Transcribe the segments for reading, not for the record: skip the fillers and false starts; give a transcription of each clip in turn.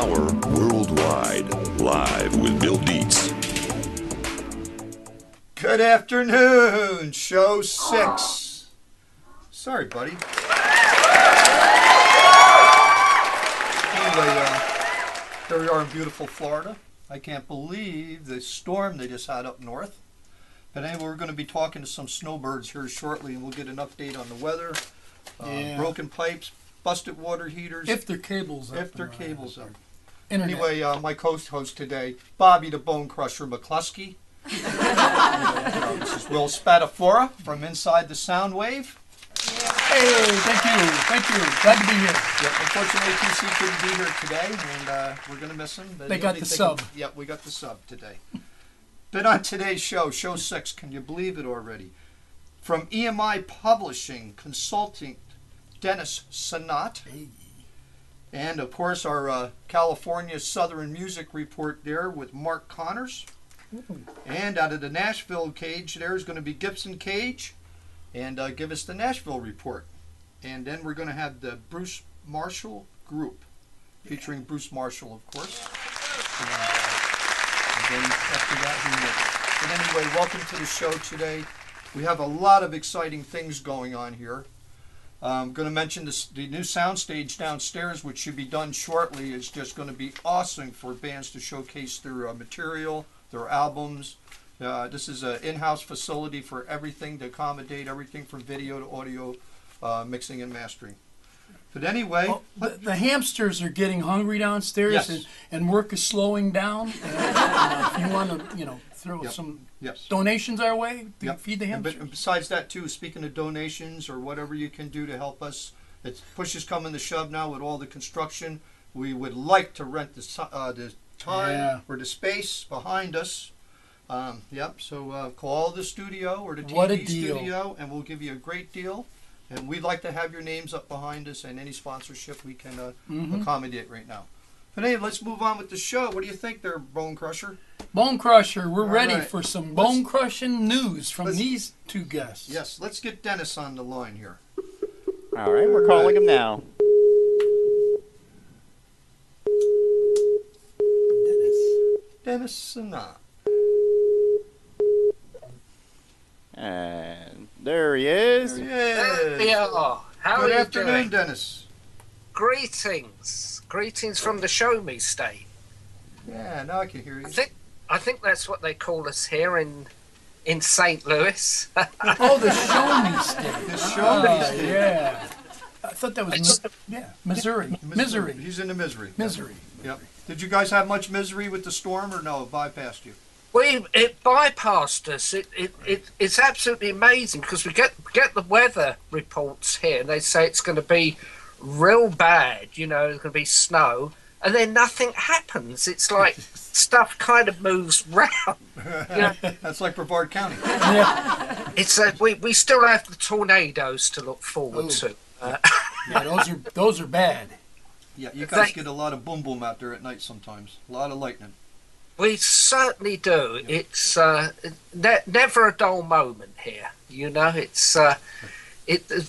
Power Worldwide, live with Bill Deitz. Good afternoon, show 6. Sorry, buddy. Anyway, here we are in beautiful Florida. I can't believe the storm they just had up north. But anyway, we're going to be talking to some snowbirds here shortly, and we'll get an update on the weather, broken pipes, busted water heaters. If their cable's up. If their cable's up. Internet. Anyway, my co-host today, Bobby the Bone Crusher McCluskey. This is Will Spatafora from Inside the Sound Wave. Hey, thank you. Glad to be here. Yep, unfortunately, TC couldn't be here today, and we're going to miss him. But they got the sub. Yep, we got the sub today. But on today's show, show 6, can you believe it already? From EMI Publishing, consulting Dennis Sanat. Hey. And, of course, our California Southern Music Report there with Mark Connors. And out of the Nashville cage, there's going to be Gibson Cage, and give us the Nashville report. And then we're going to have the Bruce Marshall Group, featuring Bruce Marshall, of course. And then after that, who knows? But anyway, welcome to the show today. We have a lot of exciting things going on here. I'm going to mention the new soundstage downstairs, which should be done shortly. Is just going to be awesome for bands to showcase their material, their albums. This is an in-house facility for everything to accommodate everything from video to audio mixing and mastering. But anyway, the hamsters are getting hungry downstairs, yes. and work is slowing down. If you want to, throw some donations our way to feed the hamsters. And besides that, too, speaking of donations or whatever you can do to help us, it's push is coming to shove now with all the construction. We would like to rent the time or the space behind us. So call the studio or the TV studio, and we'll give you a great deal. And we'd like to have your names up behind us, and any sponsorship we can accommodate right now. But anyway, let's move on with the show. What do you think there, Bone Crusher? Bone Crusher, we're ready for some bone-crushing news from these two guests. Yes, let's get Dennis on the line here. All right, we're calling him now. Dennis Sanat. And there he is. There we are. How Good are you afternoon, doing? Dennis. Greetings. Greetings from the Show Me State. Yeah, now I can hear you. I think that's what they call us here in St. Louis. Oh, the Show Me State. The Show Me State. Yeah. I thought that was Missouri. Misery. He's in the misery. Misery. Yep. Did you guys have much misery with the storm, or no? It bypassed you? It bypassed us. It's absolutely amazing because we get the weather reports here, and they say it's going to be real bad. There's going to be snow, and then nothing happens. It's like stuff kind of moves round. That's like Brevard County. Yeah. It's we still have the tornadoes to look forward to. Those are bad. Yeah, you guys get a lot of boom boom out there at night sometimes. A lot of lightning. We certainly do. It's never a dull moment here.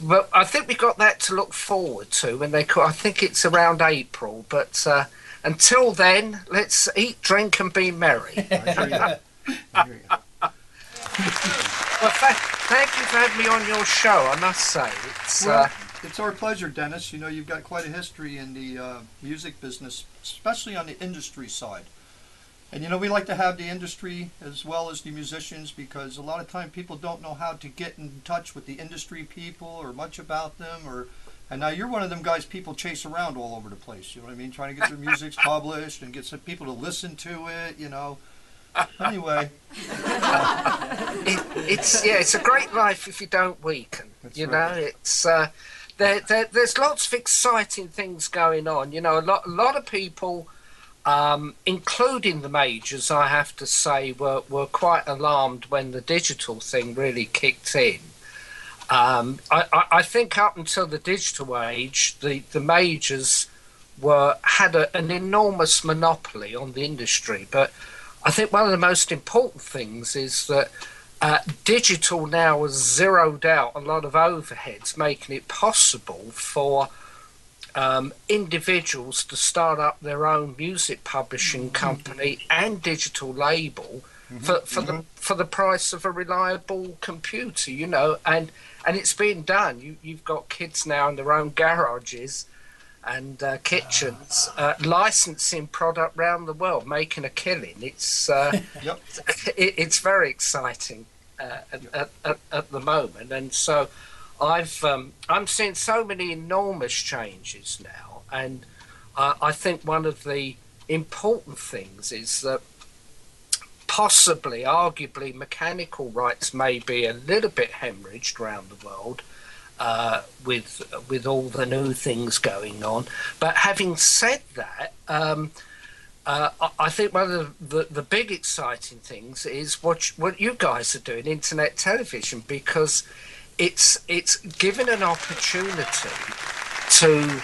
But I think we got that to look forward to. I think it's around April. But until then, let's eat, drink, and be merry. I hear you. Well, thank you for having me on your show. I must say, it's our pleasure, Dennis. You've got quite a history in the music business, especially on the industry side. And we like to have the industry as well as the musicians, because a lot of time people don't know how to get in touch with the industry people or much about them. And now you're one of them guys people chase around all over the place. You know what I mean? Trying to get their music published and get some people to listen to it. Anyway, it's a great life if you don't weaken. Right. It's there's lots of exciting things going on. A lot of people. Including the majors, I have to say, were quite alarmed when the digital thing really kicked in. I think up until the digital age, the majors had an enormous monopoly on the industry. But I think one of the most important things is that digital now has zeroed out a lot of overheads, making it possible for individuals to start up their own music publishing company and digital label for the price of a reliable computer, you know, and it's being done. You've got kids now in their own garages and kitchens licensing product around the world, making a killing. It's it's very exciting at the moment, and so I'm seeing so many enormous changes now, and I think one of the important things is that possibly, arguably, mechanical rights may be a little bit hemorrhaged around the world with all the new things going on. But having said that, I think one of the big exciting things is what you guys are doing, internet television, because it's given an opportunity to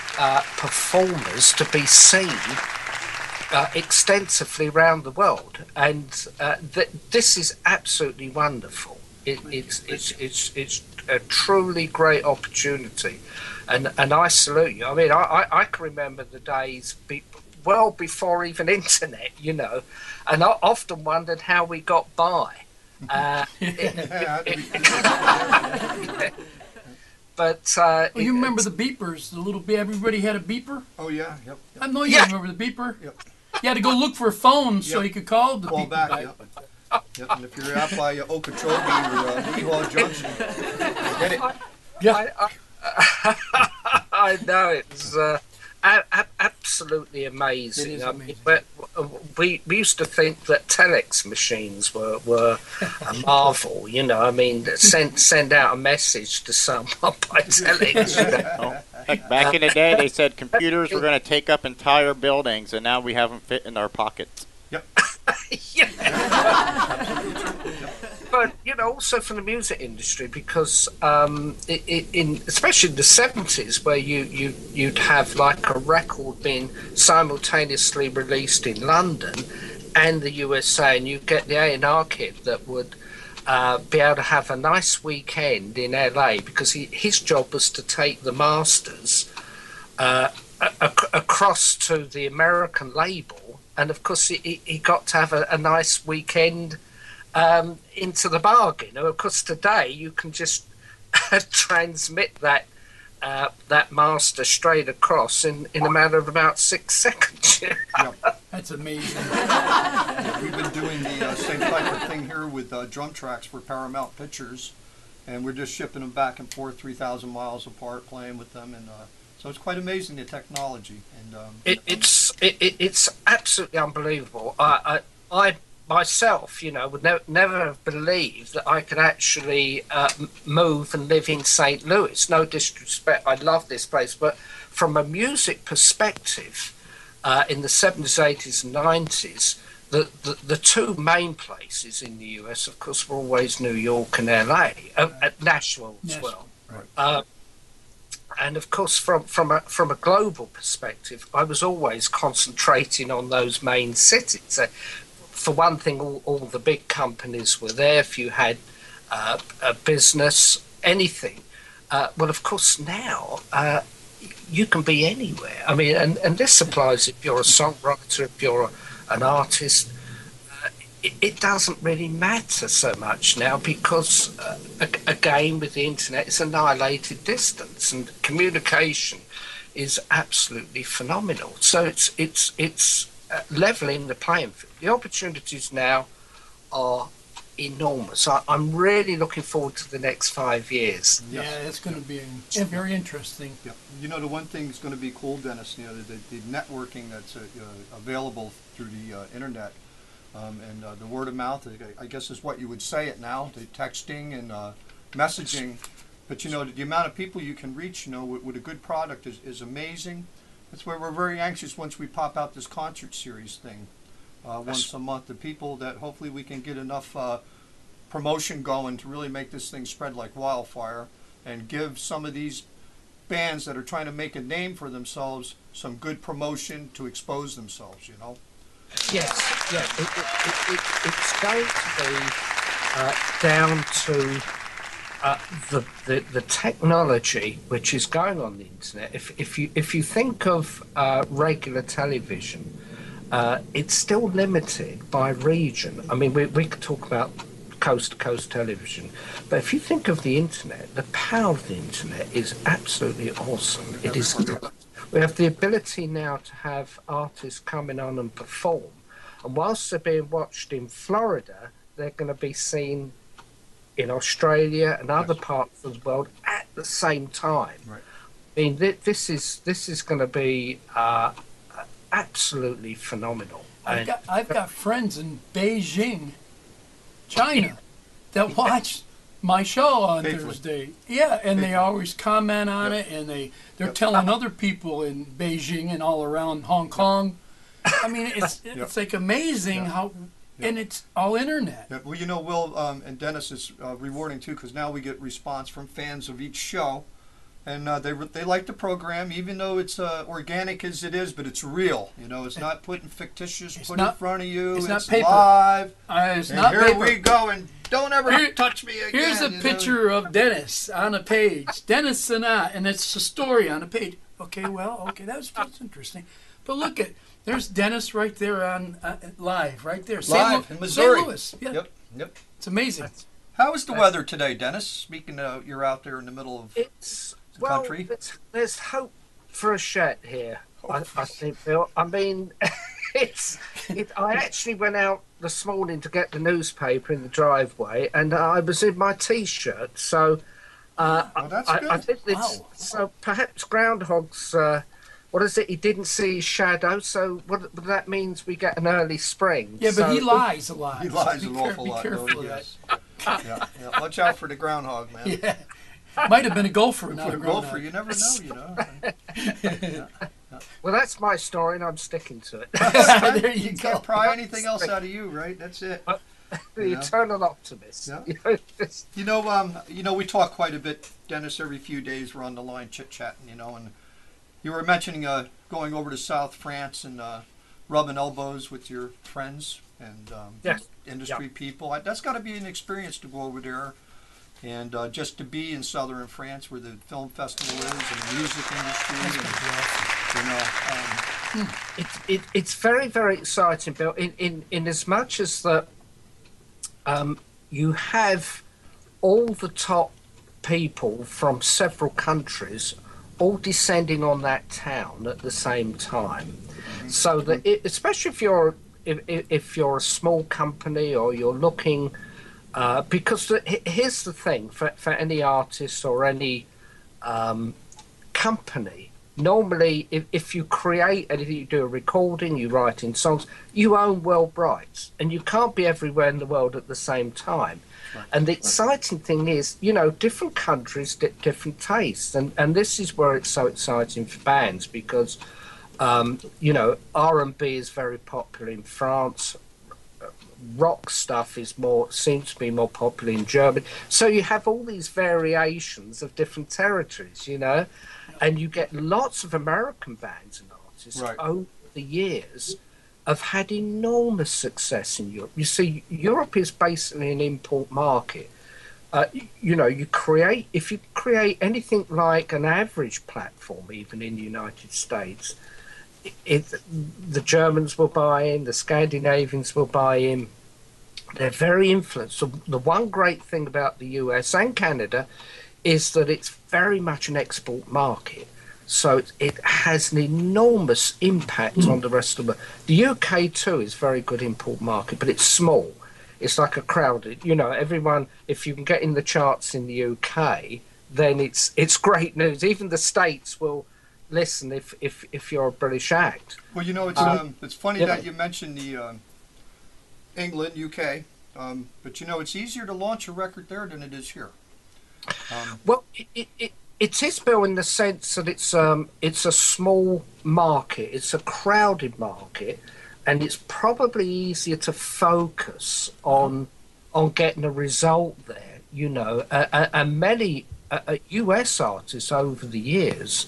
performers to be seen extensively around the world, and this is absolutely wonderful. It's a truly great opportunity, and I salute you. I mean, I can remember the days well before even internet, you know, and I often wondered how we got by. But you remember the beepers? The little everybody had a beeper. Oh yeah, yep. I know you remember the beeper. Yep. You had to go look for a phone so you could call the people back. Yep. Yep. And if you're out by Okeechobee or Weehawken Junction, get it. Yeah. I know, it's absolutely amazing. It is amazing. We used to think that telex machines were a marvel, you know. I mean, send out a message to someone by telex. You know? Heck, back in the day, they said computers were going to take up entire buildings, and now we have them fit in our pockets. Yep. But you know, also from the music industry, because especially in the 70s, where you'd have like a record being simultaneously released in London and the USA, and you get the A&R kid that would be able to have a nice weekend in LA, because his job was to take the masters across to the American label, and of course he got to have a nice weekend into the bargain. And of course today you can just transmit that master straight across in a matter of about 6 seconds. That's amazing. We've been doing the same type of thing here with drum tracks for Paramount Pictures, and we're just shipping them back and forth 3,000 miles apart, playing with them, and so it's quite amazing, the technology. And it's absolutely unbelievable. I myself, you know, would never have believed that I could actually move and live in St. Louis. No disrespect, I love this place, but from a music perspective, in the 70s, 80s, and 90s, the two main places in the US, of course, were always New York and LA, at Nashville as well. Right. And of course, from a global perspective, I was always concentrating on those main cities. For one thing, all the big companies were there. If you had a business, anything. Well, of course, now you can be anywhere. I mean, and this applies if you're a songwriter, if you're an artist. It doesn't really matter so much now, because again, with the internet, it's annihilated distance, and communication is absolutely phenomenal. So it's leveling the playing field. The opportunities now are enormous. I'm really looking forward to the next 5 years. Yeah, it's going to be very interesting. Yeah. You know, the one thing that's going to be cool, Dennis, you know, the networking that's available through the internet, and the word of mouth, I guess is what you would say it now, the texting and messaging. But, you know, the amount of people you can reach, you know, with a good product is amazing. That's why we're very anxious once we pop out this concert series thing once a month. The people that hopefully we can get enough promotion going to really make this thing spread like wildfire, and give some of these bands that are trying to make a name for themselves some good promotion to expose themselves, you know? Yes, yeah. It's going to be down to the technology which is going on the internet. If you think of regular television, it's still limited by region. I mean, we could talk about coast-to-coast television, but if you think of the internet, the power of the internet is absolutely awesome. It is. We have the ability now to have artists coming on and perform, and whilst they're being watched in Florida, they're going to be seen in Australia and other parts of the world at the same time. Right. I mean, this is going to be absolutely phenomenal. I've got friends in Beijing, China, that watch my show on Thursday. Yeah, and they always comment on it, and they're telling other people in Beijing and all around Hong Kong. I mean, it's like amazing how, and it's all internet. Yeah. Well, you know, Will and Dennis, is rewarding too, because now we get response from fans of each show, and they like the program, even though it's organic as it is, but it's real. You know, it's not putting fictitious in front of you. It's not paper. Live. It's and not here paper. we go, and don't ever touch me again. Here's a picture of Dennis on a page. Dennis Sinat, and it's a story on a page. Okay, that's interesting. But look there's Dennis right there on live, right there. Live in Missouri. St. Louis. Yeah. Yep. It's amazing. How is the weather today, Dennis? Speaking of, you're out there in the middle of the country. There's hope for a shed here. I think, Bill. I mean, I actually went out this morning to get the newspaper in the driveway, and I was in my T-shirt. So that's good. I think so. Perhaps groundhogs. What is it? He didn't see his shadow, so what that means we get an early spring. Yeah, but he lies a lot. He lies an awful lot. Be careful of that. Yeah. Watch out for the groundhog, man. Yeah. Might have been a gopher, not a groundhog. Gopher, you never know, Well, that's my story, and I'm sticking to it. There you go. Can't pry anything else out of you, right? That's it. The eternal optimist. Yeah. You know, we talk quite a bit, Dennis. Every few days we're on the line chit-chatting, and you were mentioning going over to South France and rubbing elbows with your friends and industry people. That's got to be an experience to go over there and just to be in southern France where the film festival is and the music industry. It's very, very exciting, Bill, in as much as that you have all the top people from several countries all descending on that town at the same time. Mm-hmm. So that especially if you're a small company or you're looking, because here's the thing, for any artist or any company, normally if you create anything, you do a recording, you write in songs, you own world rights, and you can't be everywhere in the world at the same time. And the exciting thing is, different countries, different tastes, and this is where it's so exciting for bands because, R&B is very popular in France. Rock stuff seems to be more popular in Germany. So you have all these variations of different territories, and you get lots of American bands and artists over the years have had enormous success in Europe. You see, Europe is basically an import market. If you create anything like an average platform, even in the United States, the Germans will buy in, the Scandinavians will buy in. They're very influenced. So the one great thing about the US and Canada is that it's very much an export market. So it has an enormous impact on the rest of the world. The UK too is a very good import market, but it's small. It's like a crowded, everyone, if you can get in the charts in the UK, then it's great news. Even the States will listen if you're a British act. Well, it's funny that you mentioned the England, UK, but it's easier to launch a record there than it is here. Well, it is, Bill, in the sense that it's a small market, it's a crowded market, and it's probably easier to focus on getting a result there, and many US artists over the years,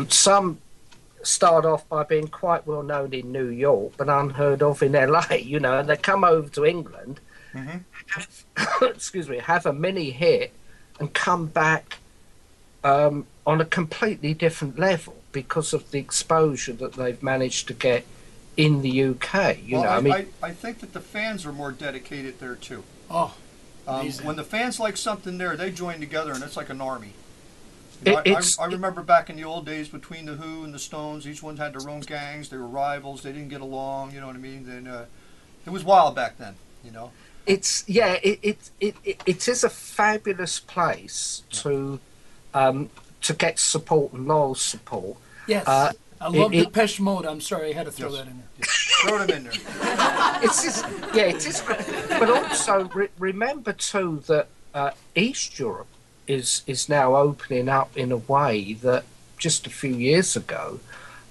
some start off by being quite well known in New York but unheard of in LA, and they come over to England, have a mini hit, and come back on a completely different level because of the exposure that they've managed to get in the UK. I think that the fans are more dedicated there too. Oh, when the fans like something there, they join together, and it's like an army. I remember back in the old days between the Who and the Stones, each one had their own gangs. They were rivals. They didn't get along. You know what I mean? Then it was wild back then. It is a fabulous place to get support and loyal support. Yes. I love Depeche Mode. I'm sorry, I had to throw that in there. Throw them in there. It is. But also remember too that East Europe is now opening up in a way that just a few years ago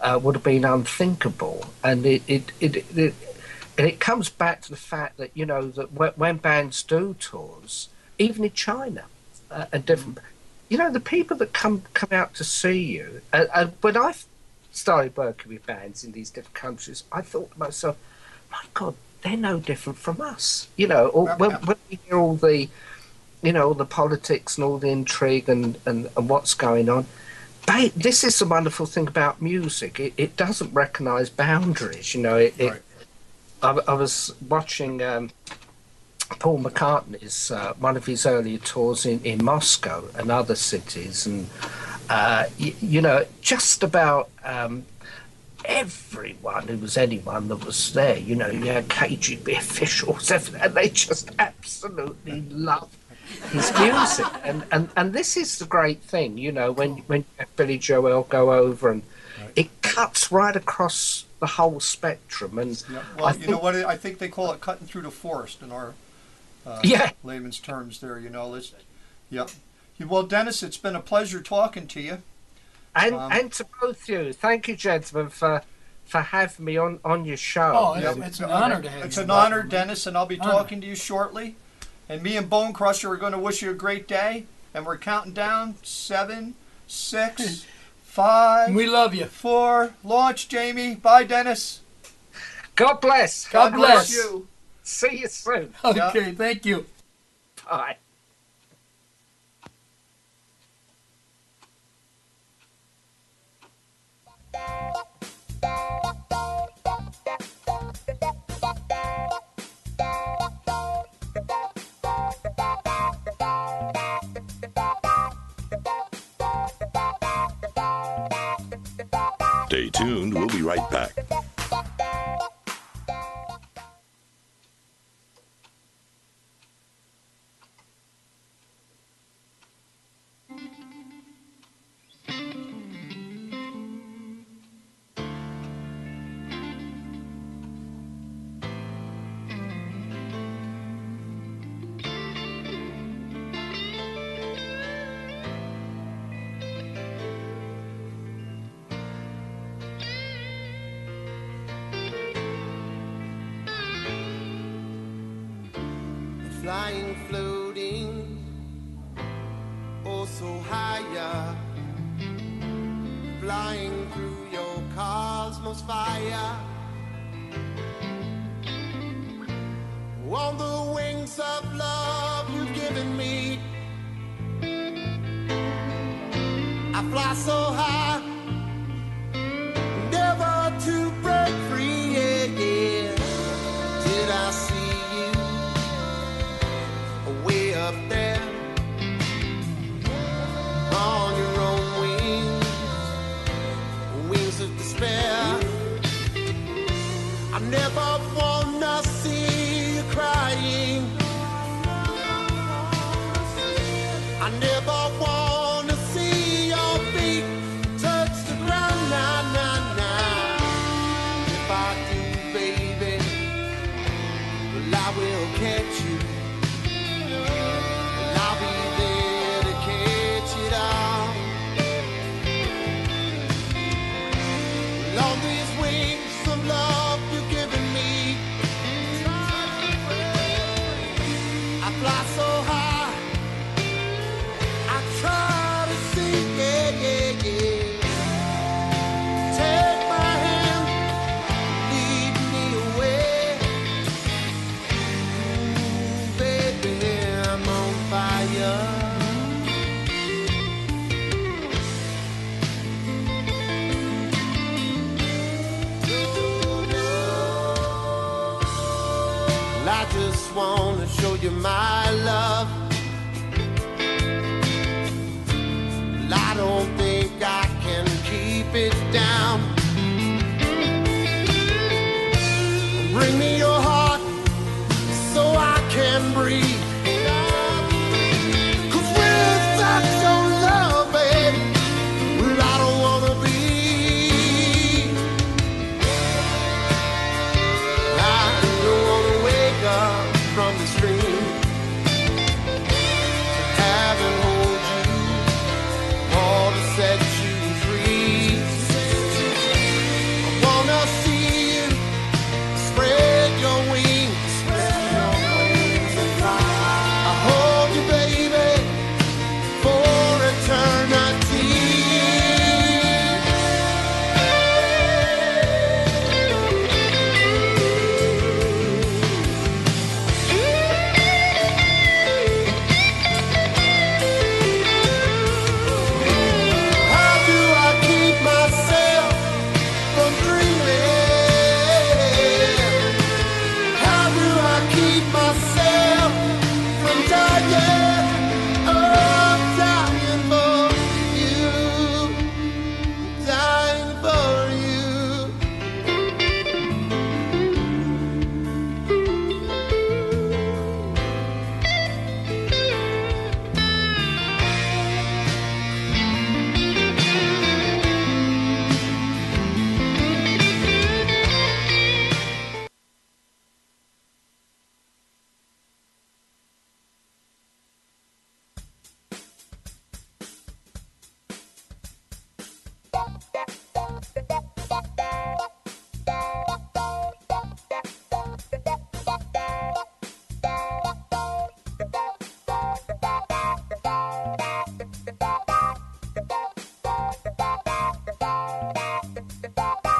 would have been unthinkable, and it comes back to the fact that that when bands do tours, even in China and different, the people that come out to see you, and when I started working with bands in these different countries, I thought to myself, my God, they're no different from us. When we hear all the all the politics and all the intrigue and what's going on. This is the wonderful thing about music. It doesn't recognise boundaries. Right. I was watching Paul McCartney's one of his earlier tours in Moscow and other cities, and just about everyone who was anyone that was there. You had KGB officials, and they just absolutely loved his music, and this is the great thing, when you have Billy Joel go over, and it cuts right across the whole spectrum. And well, I think they call it cutting through the forest in our layman's terms. There, Well, Dennis, it's been a pleasure talking to you, and to both you. Thank you, gentlemen, for having me on your show. Oh, it's an honor to have you. It's an honor, Dennis, and I'll be talking to you shortly. And me and Bone Crusher are going to wish you a great day. And we're counting down 7, 6, 5. We love you. 4. Launch, Jamie. Bye, Dennis. God bless. God bless you. See you soon. Okay, thank you. Bye. Stay tuned. We'll be right back. Flying, floating, oh so higher, flying through your cosmos fire, on the wings of love you've given me. I fly so high, never to break free, yeah. Did I see way up there on your own wings, wings of despair? I never wanna see you crying. I never wanna see your feet touch the ground. Nah, nah, nah. If I do, baby, well, I will catch you. I'll be there to catch it all. On these wings of love you've given me, I fly so high, I try to see, yeah, yeah, yeah. Take my hand, lead me away. just wanna show you my love. Well, I don't think I can keep it down. Bring me your heart so I can breathe. 'Cause without your love, babe, well, I don't wanna be. I don't wanna wake up from the stream to have and hold you, all to set you free. I wanna see you spread your wings, and fly. I hold you, baby, for eternity. How do I keep myself from dreaming? How do I keep myself from dying? I'm dying for you, dying for you.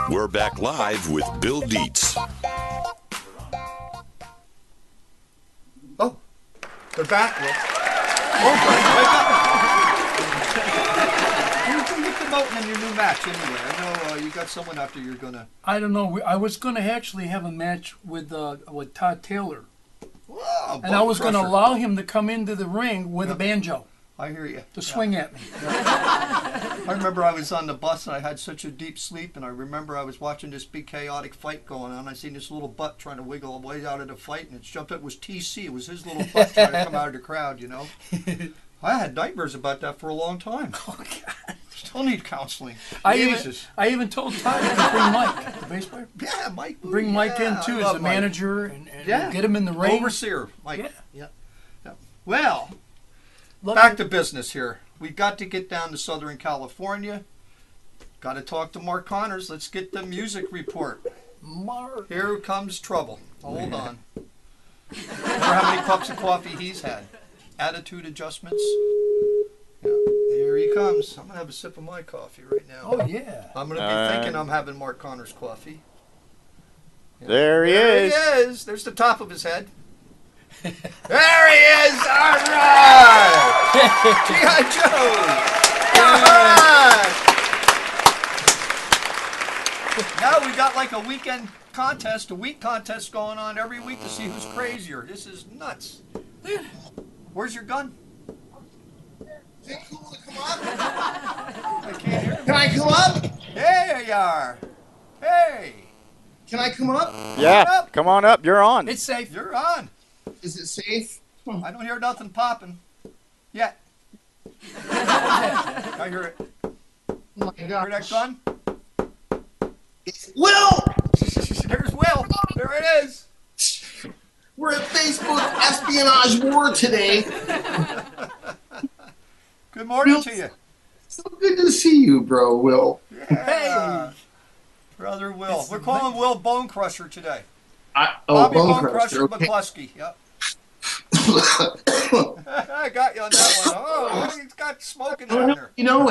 We're back live with Bill Deitz. Oh, they're back. Oh, wake up. Who you promoting in your new match anyway? I know you got someone out there you're gonna. I don't know. I was going to actually have a match with Todd Taylor, Whoa, and I was going to crusher. allow him to come into the ring with a banjo I hear you. to swing at me. I remember I was on the bus and I had such a deep sleep, and I remember I was watching this big chaotic fight going on. I seen this little butt trying to wiggle away out of the fight, and it jumped up. It was TC. It was his little butt trying to come out of the crowd, you know. I had nightmares about that for a long time. Oh, God. Still need counseling. I Jesus. even told Todd to bring Mike, the bass player. Yeah, Mike. Bring Mike in Yeah, too I as love a Mike. manager and Yeah. get him in the ring. Overseer, Mike. Yeah. Yeah. Well, back to business here. We got to get down to Southern California. Got to talk to Mark Connors. Let's get the music report. Mark. Here comes trouble. Hold on. Remember how many cups of coffee he's had? Attitude adjustments. Yeah, here he comes. I'm going to have a sip of my coffee right now. Oh, yeah. I'm going to be thinking I'm having Mark Connors coffee. Yeah. There he There is. he is. There's the top of his head. There he is. All right. G.I. Joe. All right. Now we got like a weekend contest, a week contest going on every week to see who's crazier. This is nuts. Where's your gun? Is it cool to come up? I can't hear. Can I come up? There you are. Hey, Can I come up? Yeah, come on up. You're on. It's safe. you're on. Is it safe? I don't hear nothing popping yet. I hear it. Oh my Hear God. that gun? It's Will! There's Will. There it is. We're at Facebook espionage war today. Good morning to you. So good to see you, bro, Will. Yeah. Brother Will. We're calling Will Bone Crusher today. Bone Bone Crusher. Crusher Okay. McCluskey. Yep. I got you on that one. Oh, he's got smoking down there. You know,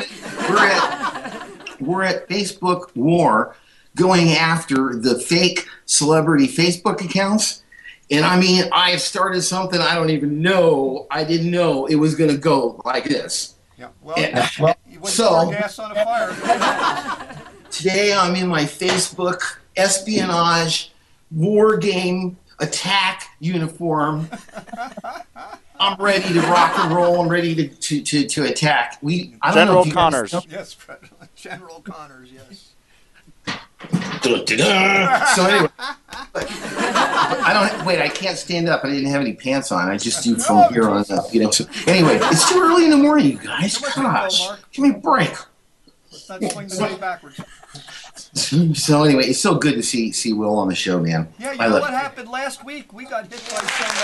we're at Facebook war going after the fake celebrity Facebook accounts. And I mean, I started something I don't even know. I didn't know it was going to go like this. Yeah. Well, Yeah. you wouldn't So- pour gas on a fire. Today I'm in my Facebook espionage war game attack uniform. I'm ready to rock and roll. I'm ready to attack. I don't know General if you guys Connors. know- Yes, Fred. General Connors, yes. So anyway, I don't. Wait, I can't stand up. I didn't have any pants on. I just do from here on up. You know. So anyway, it's too early in the morning, you guys. Come on, Gosh, Mark. give me a break. Let's not swing the day backwards. So anyway, it's so good to see Will on the show, man. Yeah, you I know love what it. happened last week? We got hit by some.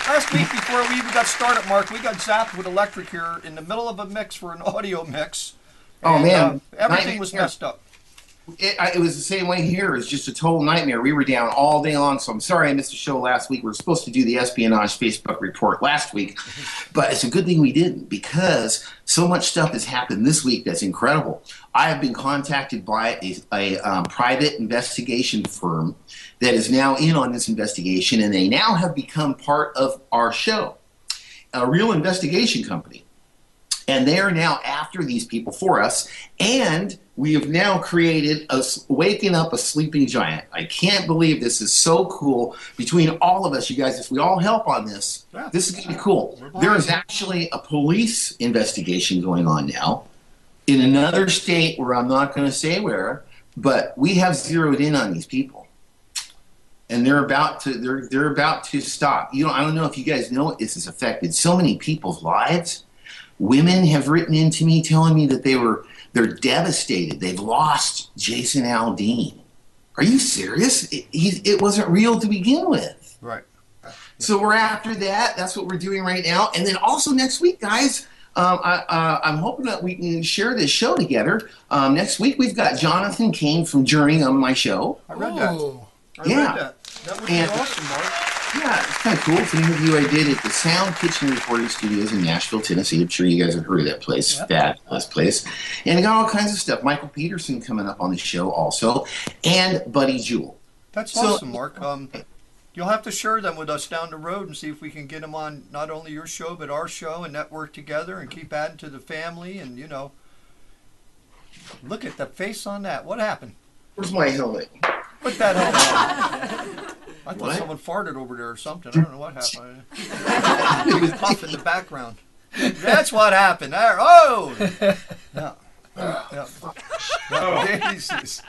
Last week, before we even got started, Mark, we got zapped with electric here in the middle of a mix for an audio mix. Oh, And, man. everything was Nightmare. messed up. It was the same way here. It was just a total nightmare. We were down all day long, so I'm sorry I missed the show last week. We were supposed to do the espionage Facebook report last week, but it's a good thing we didn't because so much stuff has happened this week that's incredible. I have been contacted by a private investigation firm that is now in on this investigation, and they now have become part of our show, a real investigation company. And they are now after these people for us, and we have now created waking up a sleeping giant. I can't believe this is so cool. Between all of us, you guys, if we all help on this, this is going to be cool. There is actually a police investigation going on now in another state where I'm not going to say where, but we have zeroed in on these people. And they're about to stop. I don't know if you guys know what this has affected so many people's lives. Women have written into me telling me that they're devastated. They've lost Jason Aldean. Are you serious? It wasn't real to begin with. Right. So we're after that. That's what we're doing right now. And then also next week, guys, I'm hoping that we can share this show together. Next week, we've got Jonathan Kane from Journey on my show. I read that. Oh, I read that. That would be awesome, Mark. Yeah, it's kind of cool. It's an interview I did at the Sound Kitchen Recording Studios in Nashville, Tennessee. I'm sure you guys have heard of that place. Yep. Fabulous place. And I got all kinds of stuff. Michael Peterson coming up on the show also, and Buddy Jewell. That's So- awesome, Mark. You'll have to share them with us down the road and see if we can get them on not only your show but our show and network together and keep adding to the family. And look at the face on that. What happened? Where's my helmet? Put that helmet on. I thought What? someone farted over there or something. I don't know what happened. He was puffing in the background. That's what happened. There. Oh! No. No. Jesus.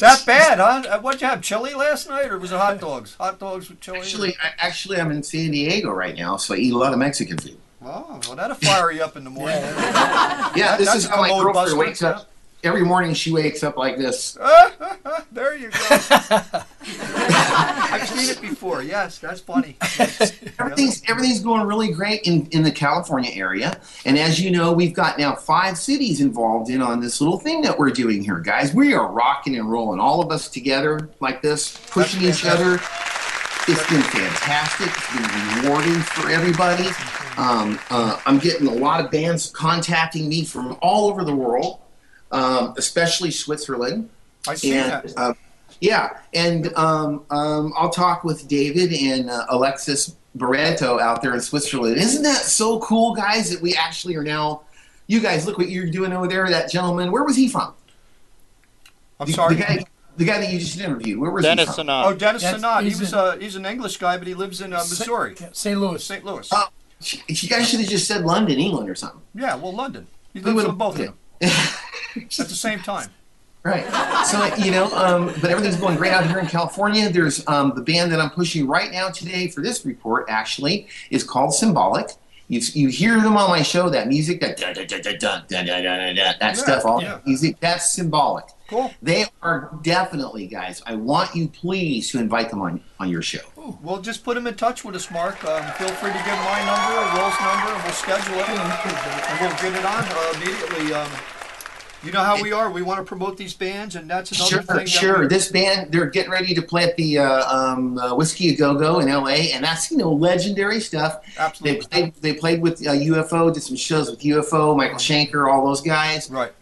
That bad, huh? What'd you have, chili last night, or was it hot dogs? Hot dogs with chili? Actually, I'm in San Diego right now, so I eat a lot of Mexican food. Oh, well, that'll fire you up in the morning. Yeah, this That's is how my commode girlfriend buster. wakes up. Every morning she wakes up like this. There you go. I've seen it before. Yes, that's funny. Everything's going really great in the California area. And as you know, we've got now 5 cities involved in on this little thing that we're doing here, guys. We are rocking and rolling, all of us together like this, pushing each other. It's been fantastic. It's been rewarding for everybody. I'm getting a lot of bands contacting me from all over the world, especially Switzerland. I see that. Yeah, and I'll talk with David and Alexis Barreto out there in Switzerland. Isn't that so cool, guys, that we actually are now... You guys, look what you're doing over there. That gentleman, where was he from? I'm sorry. The guy that you just interviewed, where was Dennis he from? Sinat. Oh, Dennis Yes, Sinat. He's an English guy, but he lives in Missouri. St. Louis. St. Louis. You guys should have just said London, England or something. Yeah, well, London. He We lives would've- in both of them at the same time. Right. So, but everything's going great out here in California. There's the band that I'm pushing right now today for this report, actually, is called Symbolic. You hear them on my show, that music, that that stuff, all that music, that's Symbolic. Cool. They are definitely, guys, I want you please to invite them on your show. Well, just put him in touch with us, Mark. Feel free to give my number or Will's number, and we'll schedule it, and we'll get it on immediately. You know how we are. We want to promote these bands, and that's another thing. Sure. This band, they're getting ready to play at the Whiskey A Go Go in L.A., and that's legendary stuff. Absolutely. They played with UFO, did some shows with UFO, Michael Schenker, all those guys. Right.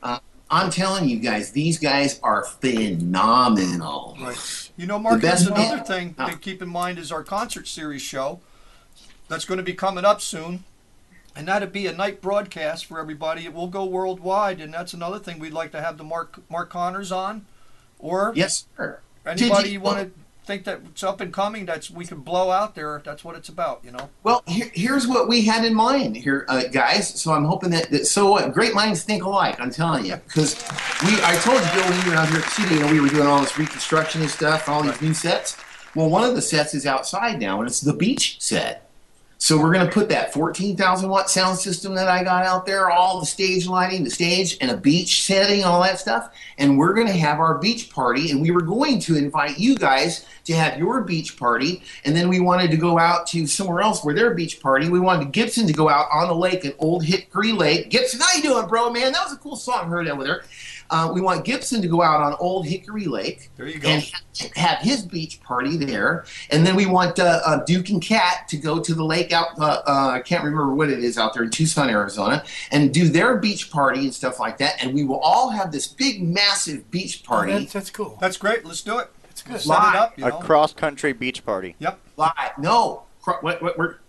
I'm telling you guys, these guys are phenomenal. Right. Mark, The best there's another band. thing to keep in mind is our concert series show that's going to be coming up soon. And that'd be a night broadcast for everybody. It will go worldwide, and that's another thing we'd like to have the Mark Connors on, Or Yes, sir. anybody you want to think that's up and coming we can blow out there, that's what it's about, you know. Well, here's what we had in mind here, guys. So I'm hoping that great minds think alike. I'm telling you, because I told you, Bill, when you were out here at the studio, we were doing all this reconstruction and stuff, all these new sets. Well, one of the sets is outside now, and it's the beach set. So we're going to put that 14,000 watt sound system that I got out there, all the stage lighting, the stage, and a beach setting, all that stuff. And we're going to have our beach party. And we were going to invite you guys to have your beach party. And then we wanted to go out to somewhere else where their beach party. We wanted Gibson to go out on the lake at Old Hickory Lake. Gibson, how you doing, bro, man? That was a cool song I heard over there. We want Gibson to go out on Old Hickory Lake. There you go. And have his beach party there. And then we want Duke and Kat to go to the lake out, I can't remember what it is out there in Tucson, Arizona, and do their beach party and stuff like that. And we will all have this big, massive beach party. Oh, that's cool. That's great. Let's do it. That's good. Set it up, you know. A cross-country beach party. Yep. Live. No.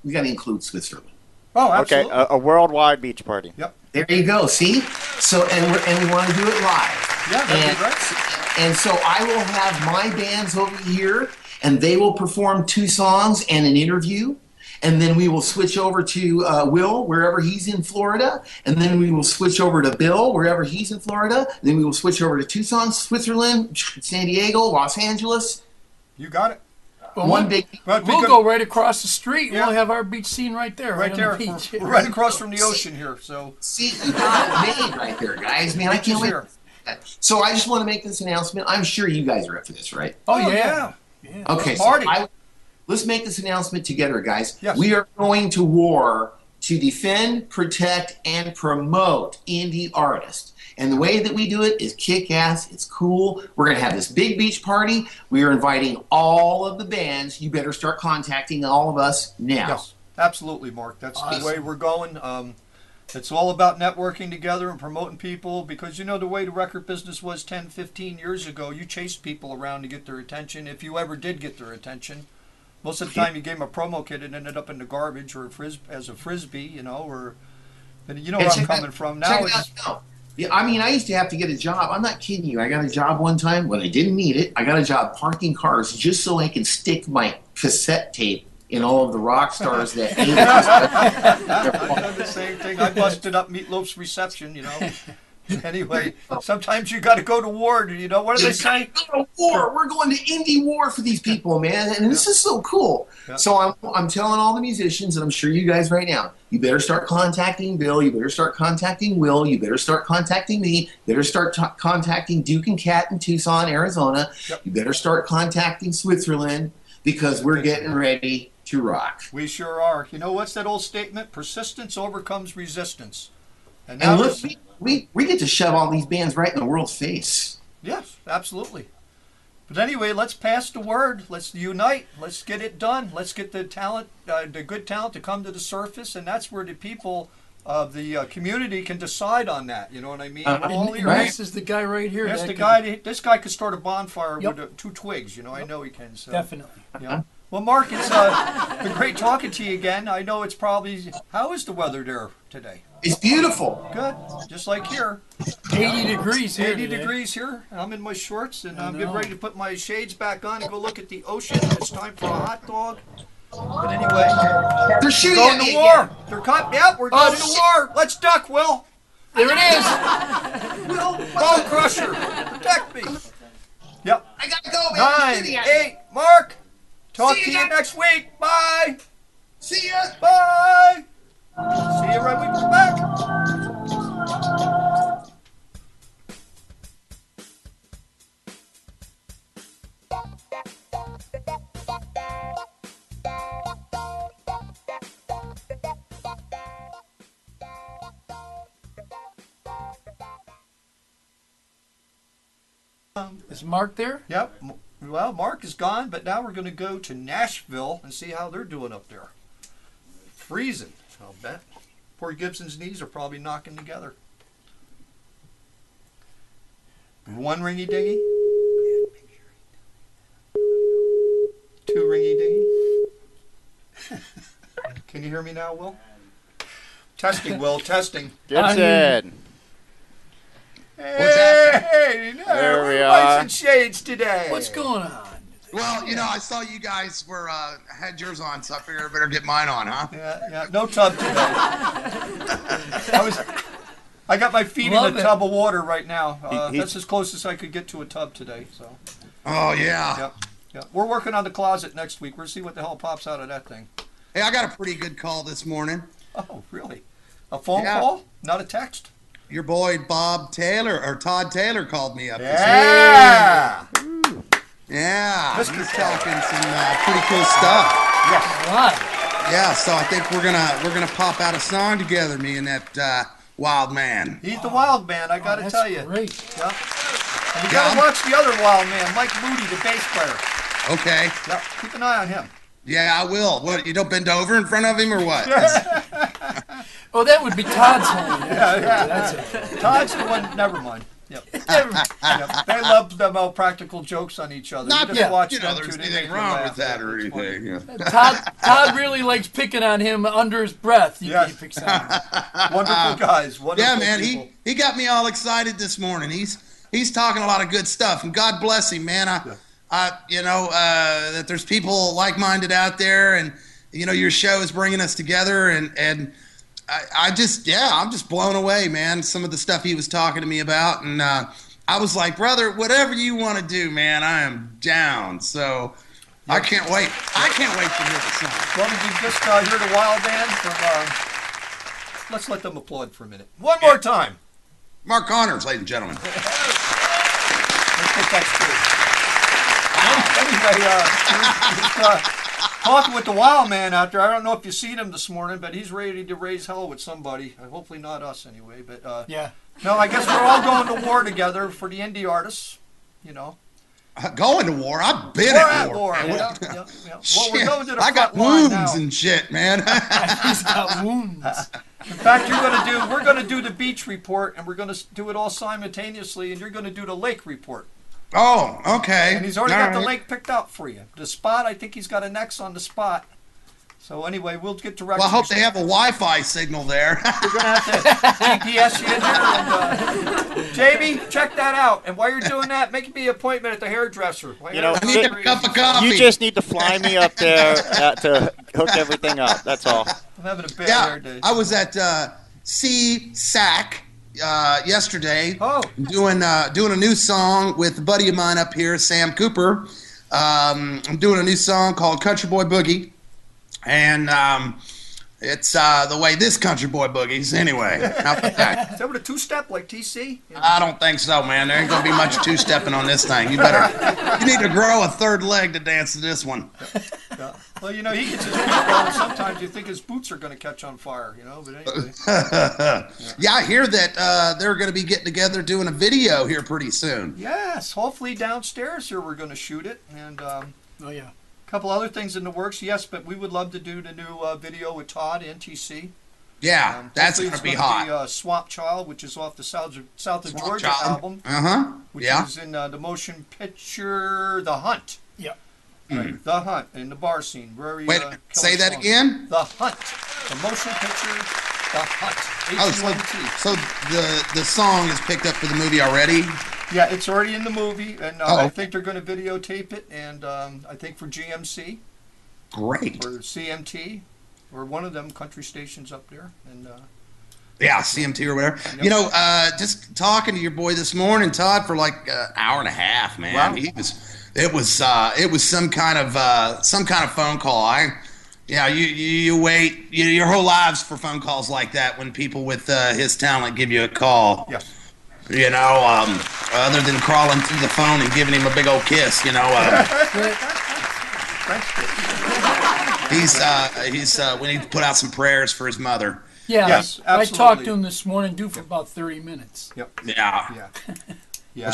We got to include Switzerland. Oh, absolutely. Okay, a worldwide beach party. Yep. There you go. See? So, and we want to do it live. Yeah, that'd be great. And so I will have my bands over here, and they will perform 2 songs and an interview. And then we will switch over to Will, wherever he's in Florida. And then we will switch over to Bill, wherever he's in Florida. And then we will switch over to Tucson, Switzerland, San Diego, Los Angeles. You got it. Well, We'll go right across the street. Yeah. We'll have our beach scene right there. Right there. On the beach. We're right across from the ocean here. So See, you got it made right there, guys. Man, I can't wait. Here. So I just want to make this announcement. I'm sure you guys are up for this, right? Oh, yeah. Okay, so Party. let's make this announcement together, guys. Yes. We are going to war to defend, protect, and promote indie artists. And the way that we do it is kick ass. It's cool. We're going to have this big beach party. We are inviting all of the bands. You better start contacting all of us now. Yes, absolutely, Mark. That's the way we're going. It's all about networking together and promoting people, because you know the way the record business was 10, 15 years ago, you chased people around to get their attention, if you ever did get their attention. Most of the time you gave them a promo kit and ended up in the garbage or as a frisbee, you know, or you know where I'm coming from. Now it's Yeah, I mean, I used to have to get a job. I'm not kidding you. I got a job one time when I didn't need it. I got a job parking cars just so I could stick my cassette tape in all of the rock stars that I've done the same thing. I busted up Meatloaf's reception, you know. Anyway, sometimes you got to go to war. You know, what do they say? Go to war. We're going to indie war for these people, man. And this is so cool. Yeah. So I'm telling all the musicians, and I'm sure you guys right now, you better start contacting Bill. You better start contacting Will. You better start contacting me. You better start contacting Duke and Kat in Tucson, Arizona. Yep. You better start contacting Switzerland, because we're getting ready to rock. We sure are. You know, what's that old statement? Persistence overcomes resistance. And And now look, we get to shove all these bands right in the world's face. yes, absolutely. But anyway, let's pass the word. Let's unite. Let's get it done. Let's get the talent, the good talent, to come to the surface, and that's where the people of the community can decide on that. You know what I mean? All And ears. this is the guy right here. That's that the can- guy. This guy could start a bonfire Yep. with 2 twigs. You know, I know he can. So. Definitely. Yeah. Well, Mark, it's been great talking to you again. I know it's probably. How is the weather there today? It's beautiful. Good, just like here. 80 degrees here 80 today. degrees here. I'm in my shorts, and I'm getting know. ready to put my shades back on and go look at the ocean. It's time for a hot dog. But anyway, They're shooting going at to me war. again. They're caught. Yep, we're going to war. Let's duck, Will. There it is. Bone crusher, protect me. Yep. I gotta go, man. They're 9, shooting at me. 8, Mark. Talk See to you you next week. Bye. See ya. Bye. See you right when we come back. Is Mark there? Yep. Well, Mark is gone, but now we're going to go to Nashville and see how they're doing up there. Freezing, I'll bet. Poor Gibson's knees are probably knocking together. 1 ringy dingy. 2 ringy dingy. Can you hear me now, Will? Testing, Will, testing. Gibson. Hey, There we everybody's in shades today. What's going on? Well, you know, I saw you guys were had yours on, so I figured I better get mine on, huh? Yeah. No tub today. I got my feet in a tub of water right now. That's as close as I could get to a tub today. So. Oh yeah. Yep. We're working on the closet next week. We'll see what the hell pops out of that thing. Hey, I got a pretty good call this morning. Oh, really? A phone call? Not a text? Your boy Todd Taylor called me up. Yeah. Yeah. He's talking some pretty cool stuff. Yes. Right. Yeah. So I think we're gonna pop out a song together, me and that wild man. He's the wild man. I gotta tell you. Great. Yeah. And you gotta watch the other wild man, Mike Moody, the bass player. Okay. Yeah. Keep an eye on him. Yeah, I will. What? You don't bend over in front of him or what? Oh, that would be Todd's home. Yeah. That's it. Todd's the one. Never mind. Yep. They love them practical jokes on each other. Not just watch that them there's two, anything wrong with that or anything. Yeah. Todd really likes picking on him under his breath. He picks on him. Wonderful guys. Wonderful man. people. He got me all excited this morning. He's talking a lot of good stuff, and God bless him, man. That there's people like-minded out there, and your show is bringing us together, and I'm just blown away, man. Some of the stuff he was talking to me about, and I was like, brother, whatever you want to do, man, I am down. So I can't wait. I can't wait to hear the song. Well, did you just hear the wild band from? Let's let them applaud for a minute. One more time. Mark Connors, ladies and gentlemen. Let's get that straight. Anyway, talking with the wild man out there. I don't know if you've seen him this morning, but he's ready to raise hell with somebody. Hopefully not us, anyway. But yeah. No, I guess we're all going to war together for the indie artists. Going to war? I've been at war. Yeah. Well, we're going to the I got wounds and shit, man. He's got wounds. In fact, we're going to do the beach report, and we're going to do it all simultaneously, and you're going to do the lake report. Oh, okay. And he's already got the lake picked out for you. The spot, I think he's got an X on the spot. So anyway, we'll get directions. Well, I hope they have a Wi-Fi signal there. We're going to have to GPS you in there. And, Jamie, check that out. And while you're doing that, make me an appointment at the hairdresser. I need a cup of coffee. You just need to fly me up there to hook everything up. That's all. I'm having a bad hair day. I was at CSAC yesterday doing a new song with a buddy of mine up here, Sam Cooper. I'm doing a new song called Country Boy Boogie. And it's the way this country boy boogies anyway. How about that? Is that with a two-step like TC? I don't think so, man. There ain't going to be much two-stepping on this thing. You need to grow a third leg to dance to this one. Yeah. Well, he gets his feet going. Sometimes you think his boots are going to catch on fire, But anyway. Yeah, I hear that they're going to be getting together doing a video here pretty soon. Yes, hopefully downstairs here we're going to shoot it. And yeah. Couple other things in the works, yes, but we would love to do the new video with Todd and TC. Yeah, that's going to be hot. Be, Swamp Child, which is off the South of Georgia album. Which is in the motion picture The Hunt. Yeah. Right, The Hunt in the bar scene. Very, say that again? The Hunt. The motion picture The Hunt. So the song is picked up for the movie already? Yeah, it's already in the movie, and I think they're going to videotape it, and I think for GMC. Great. Or CMT, or one of them country stations up there. And yeah, CMT or whatever. Yep. Just talking to your boy this morning, Todd, for like an hour and a half, man. Wow. It was some kind of phone call. You wait your whole lives for phone calls like that when people with his talent give you a call. Yeah. Other than crawling through the phone and giving him a big old kiss, he's we need to put out some prayers for his mother. Yeah, yes, I talked to him this morning, for about 30 minutes. Yep. Yeah. Yeah.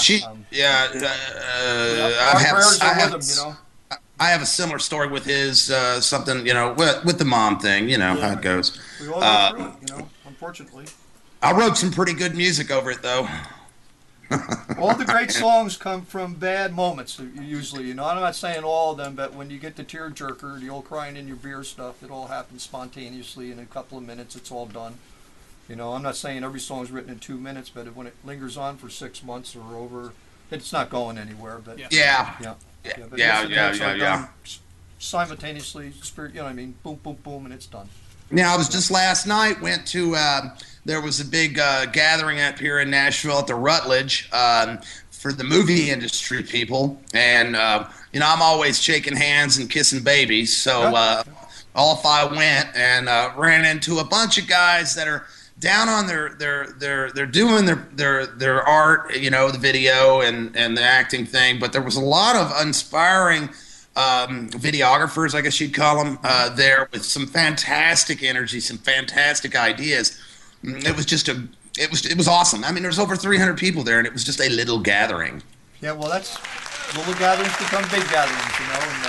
I have a similar story with his something, with the mom thing, how it goes. We all go through it, unfortunately. I wrote some pretty good music over it, though. All the great songs come from bad moments, usually. I'm not saying all of them, but when you get the tearjerker, the old crying in your beer stuff, it all happens spontaneously in a couple of minutes. It's all done. I'm not saying every song is written in 2 minutes, but when it lingers on for 6 months or over it's not going anywhere. But Yeah. yeah. But Yeah, most of the yeah, hits yeah, are yeah. done simultaneously, you know what I mean? Boom, boom, boom, and it's done. Now, I was just last night, went to, there was a big gathering up here in Nashville at the Rutledge for the movie industry people. And, you know, I'm always shaking hands and kissing babies. So off I went and ran into a bunch of guys that are down on they're doing their art, you know, the video and the acting thing. But there was a lot of inspiring videographers, I guess you'd call them, there with some fantastic energy, some fantastic ideas. It was just it was awesome. I mean, there's over 300 people there, and it was just a little gathering. Yeah, well, that's little gatherings become big gatherings, you know, and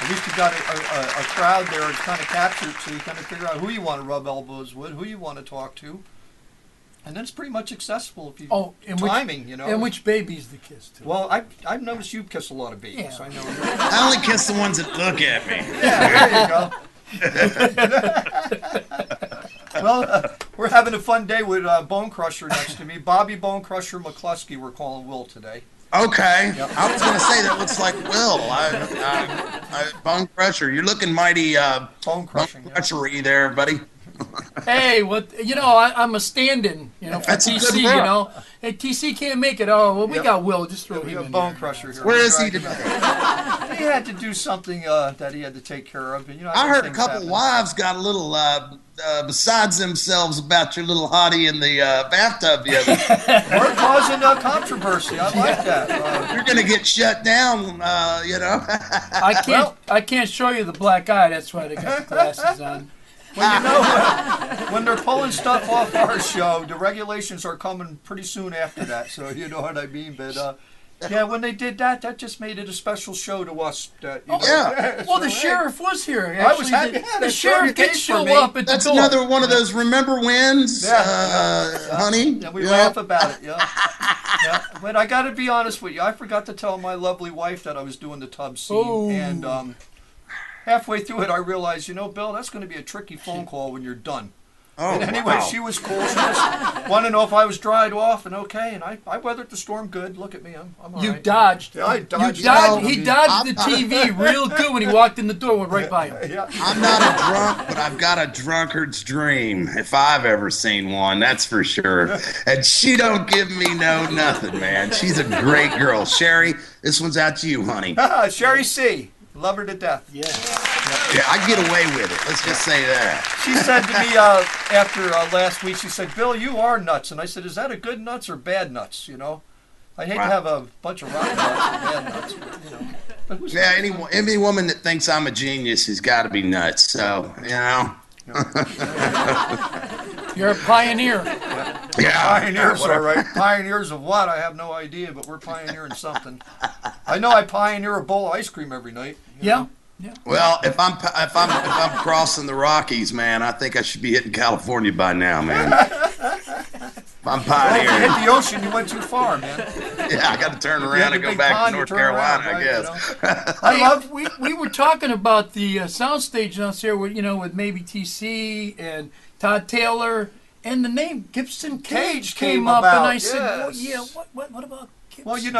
at least you got a crowd there that's kind of captured, so you kind of figure out who you want to rub elbows with, who you want to talk to. And then it's pretty much accessible if you timing, you know. And which babies to kiss to? Well, I've noticed you kiss a lot of babies. Yeah. So I know. I only kiss the ones that look at me. Yeah, there you go. Well, we're having a fun day with Bone Crusher next to me. Bobby Bone Crusher McCluskey, we're calling Will today. Okay. Yep. I was going to say that looks like Will. I Bone Crusher. You're looking mighty Bone crushing. crushery there, buddy. Hey, what you know? I'm a stand-in, you know, for That's a TC. good You look. know, hey, TC can't make it. Oh, well, we Yep. got Will. Just throw We him have in Bone there. Crusher here. Where is he Dragging today? him. He had to do something that he had to take care of. And, you know, I heard a things couple happen. wives got a little besides themselves about your little hottie in the bathtub the other day. We're causing controversy. I like that. You're going to get shut down, you know. I can't show you the black eye. That's why they got the glasses on. Well, you know, when they're pulling stuff off our show, the regulations are coming pretty soon after that. So you know what I mean. But yeah, when they did that, that just made it a special show to us. That, you know, Yeah. Well, the sheriff was here. I was Actually, happy. the, Yeah, the they sheriff showed did it show for me. up at That's the door. another one of those remember wins, honey. Yeah, we Yeah. laugh about it. Yeah. Yeah. But I got to be honest with you. I forgot to tell my lovely wife that I was doing the tub scene, Oh. and halfway through it, I realized, you know, Bill, that's going to be a tricky phone call when you're done. Oh, And anyway, wow. she was cool. She just wanted to know if I was dried off and okay, and I weathered the storm good. Look at me, I'm all You right. dodged. Yeah, I dodged. You dodged. it. He dodged the TV real good when he walked in the door. Went right by him. Yeah. I'm not a drunk, but I've got a drunkard's dream, if I've ever seen one, that's for sure. And she don't give me no nothing, man. She's a great girl. Sherry, this one's out to you, honey. Sherry C. Love her to death. Yeah. Yeah, I get away with it. Let's just say that. She said to me after last week, she said, Bill, you are nuts. And I said, is that a good nuts or bad nuts, you know? I hate to have a bunch of rotten nuts or bad nuts, but, you know. But who's Yeah, any woman that thinks I'm a genius has got to be nuts. So, you know. You're a pioneer. Yeah. Pioneers, all right. Pioneers of what? I have no idea, but we're pioneering something. I know I pioneer a bowl of ice cream every night. you Yeah. know? Yeah. Well, if I'm crossing the Rockies, man, I think I should be hitting California by now, man. If I'm Well, if you pioneering. hit the ocean, you went too far, man. Yeah, I got to turn You around had and the go big back to pond, you North turn around, Carolina, I right, guess. you know? I love. We were talking about the soundstage downstairs with, you know, with maybe TC and Todd Taylor, and the name Gibson Cage came up, and I said, well, yes. yeah, what about Gibson? Well, you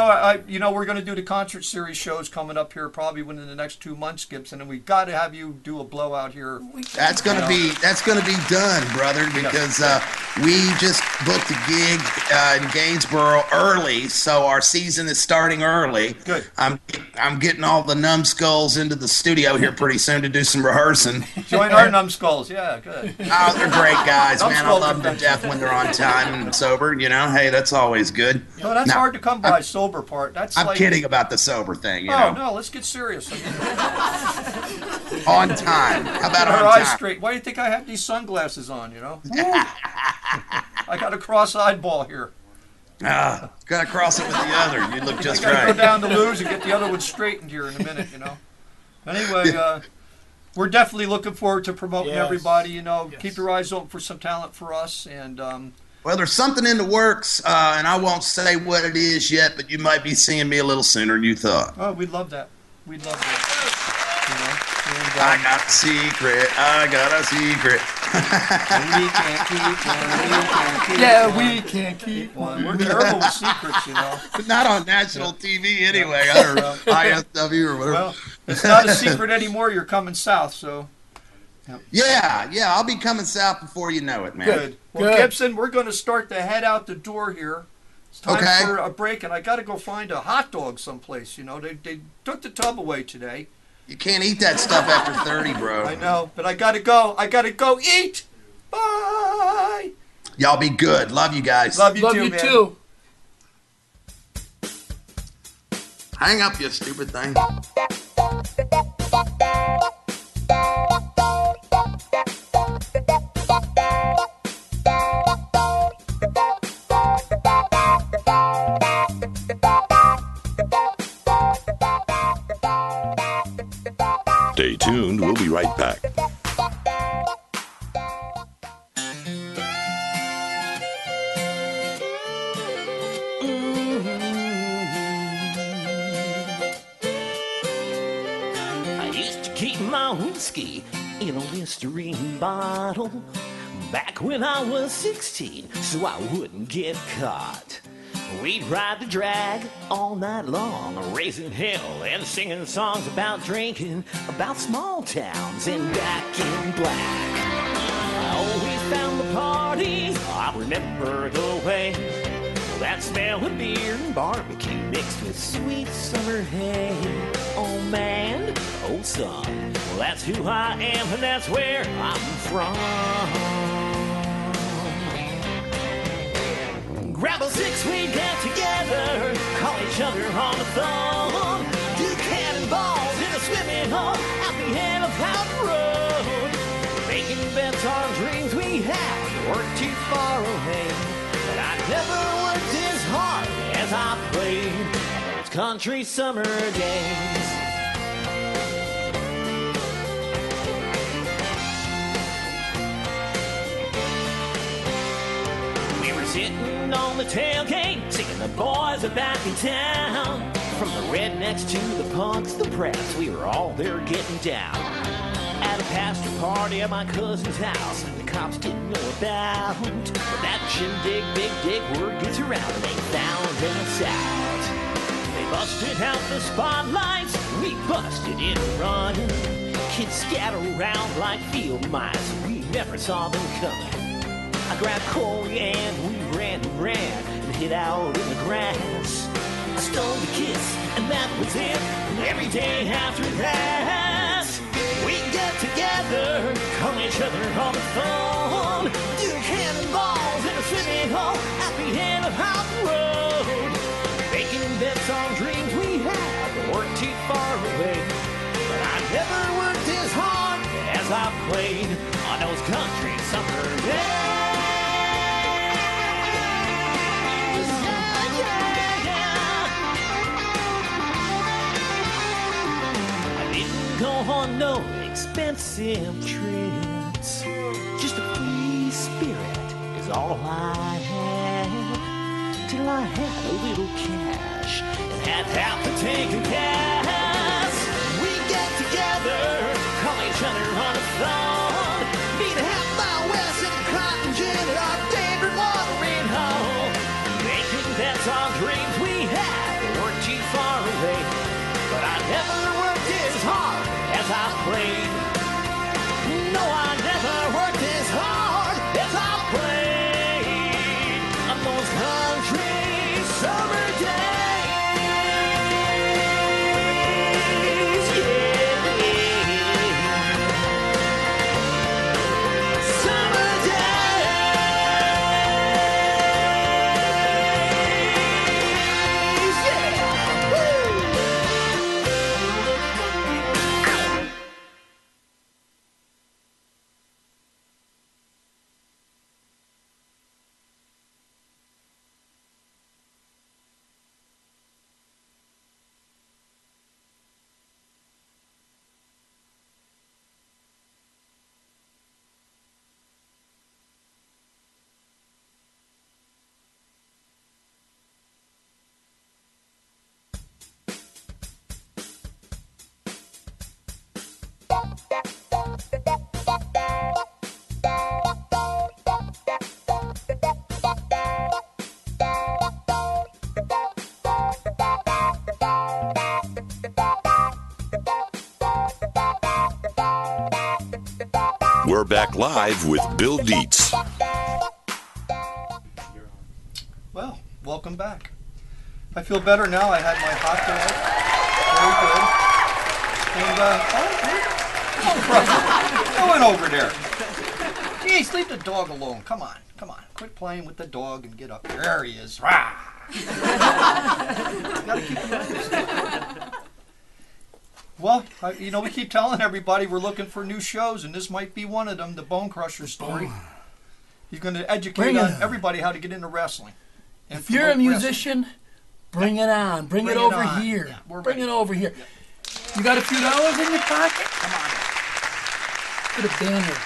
know, we're going to do the concert series shows coming up here probably within the next 2 months, Gibson, and we've got to have you do a blowout here. That's gonna be done, brother, because we just booked a gig in Gainesboro early, so our season is starting early. Good. I'm getting all the numbskulls into the studio here pretty soon to do some rehearsing. Join our numbskulls, yeah, good. Oh, they're great guys, man. I Numbskull love them to convention. death when they're on time and sober. You know, hey, that's always good. No, that's No, hard to come by. Sober part. That's I'm like. kidding about the sober thing. You Oh know, no, let's get serious. I mean, on time. How about our on eyes time? straight. Why do you think I have these sunglasses on? You know. I got a cross-eyed ball here. Gotta cross it with the other. You look just I gotta right. go down to Lou's and get the other one straightened here in a minute. You know. Anyway, we're definitely looking forward to promoting Yes. everybody. You know, Yes. keep your eyes open for some talent for us, and Well, there's something in the works, and I won't say what it is yet, but you might be seeing me a little sooner than you thought. oh, we'd love that. We'd love that. You know. I got a secret. I got a secret. we can't keep one. Yeah, we can't keep one. We're terrible with secrets, you know. But not on national TV anyway, or ISW or whatever. Well, it's not a secret anymore. You're coming south, so. Yeah, I'll be coming south before you know it, man. Good. Well, Good. Gibson, we're going to start to head out the door here. It's time for a break, and I got to go find a hot dog someplace. You know, they took the tub away today. You can't eat that stuff after 30, bro. I know, but I got to go. I got to go eat. Bye. Y'all be good. Love you guys. Love you Love too, you man. too. Hang up, you stupid thing. Stay tuned. We'll be right back. I used to keep my whiskey in a Listerine bottle back when I was 16, so I wouldn't get caught. We'd ride the drag all night long, raising hell and singing songs about drinking, about small towns and back in black. I always found the parties, I remember the way that smell of beer and barbecue mixed with sweet summer hay. Oh man, oh son, well that's who I am and that's where I'm from. Grab a six, we get together, call each other on the phone, do cannonballs in a swimming hole at the end of Howden Road. Making bets on dreams we have weren't too far away, but I never worked as hard as I played those country summer days. Sitting on the tailgate, singing the boys are back in town. From the rednecks to the punks, the press, we were all there getting down. At a pastor party at my cousin's house, the cops didn't know about. But that shindig, big dick word gets around and they found us out. They busted out the spotlights, we busted in running. Kids scatter around like field mice, we never saw them coming. I grabbed Corey and we ran and hid out in the grass. I stole the kiss and that was it. And every day after that, we get together, call each other on the phone, do cannonballs in a swimming hole at the end of Howden Road. Making bets on dreams we had that weren't too far away. But I never worked as hard as I played on those country summer days. Go on no expensive trips, just a free spirit is all I had. Till I had a little cash and had half the tank of gas. We get together, call each other on the phone, meet a half mile west in the cotton gin at our favorite watering hole. Making bets on dreams we had that weren't too far away, but I never worked as hard as I played. No, I never worked as hard as I played on those country summer days. You're back live with Bill Deitz. Well, welcome back. I feel better now. I had my hot dog. Very good. And, go on over there. Jeez, leave the dog alone. Come on. Quit playing with the dog and get up. There he is. Rah! Gotta keep him honest. Well, we keep telling everybody we're looking for new shows, and this might be one of them, the Bone Crusher story. He's going to educate everybody how to get into wrestling. And if you're a musician, bring it on. Bring it over here. Yeah, bring it over here. Yeah. You got a few dollars in your pocket? Come on. Put a banner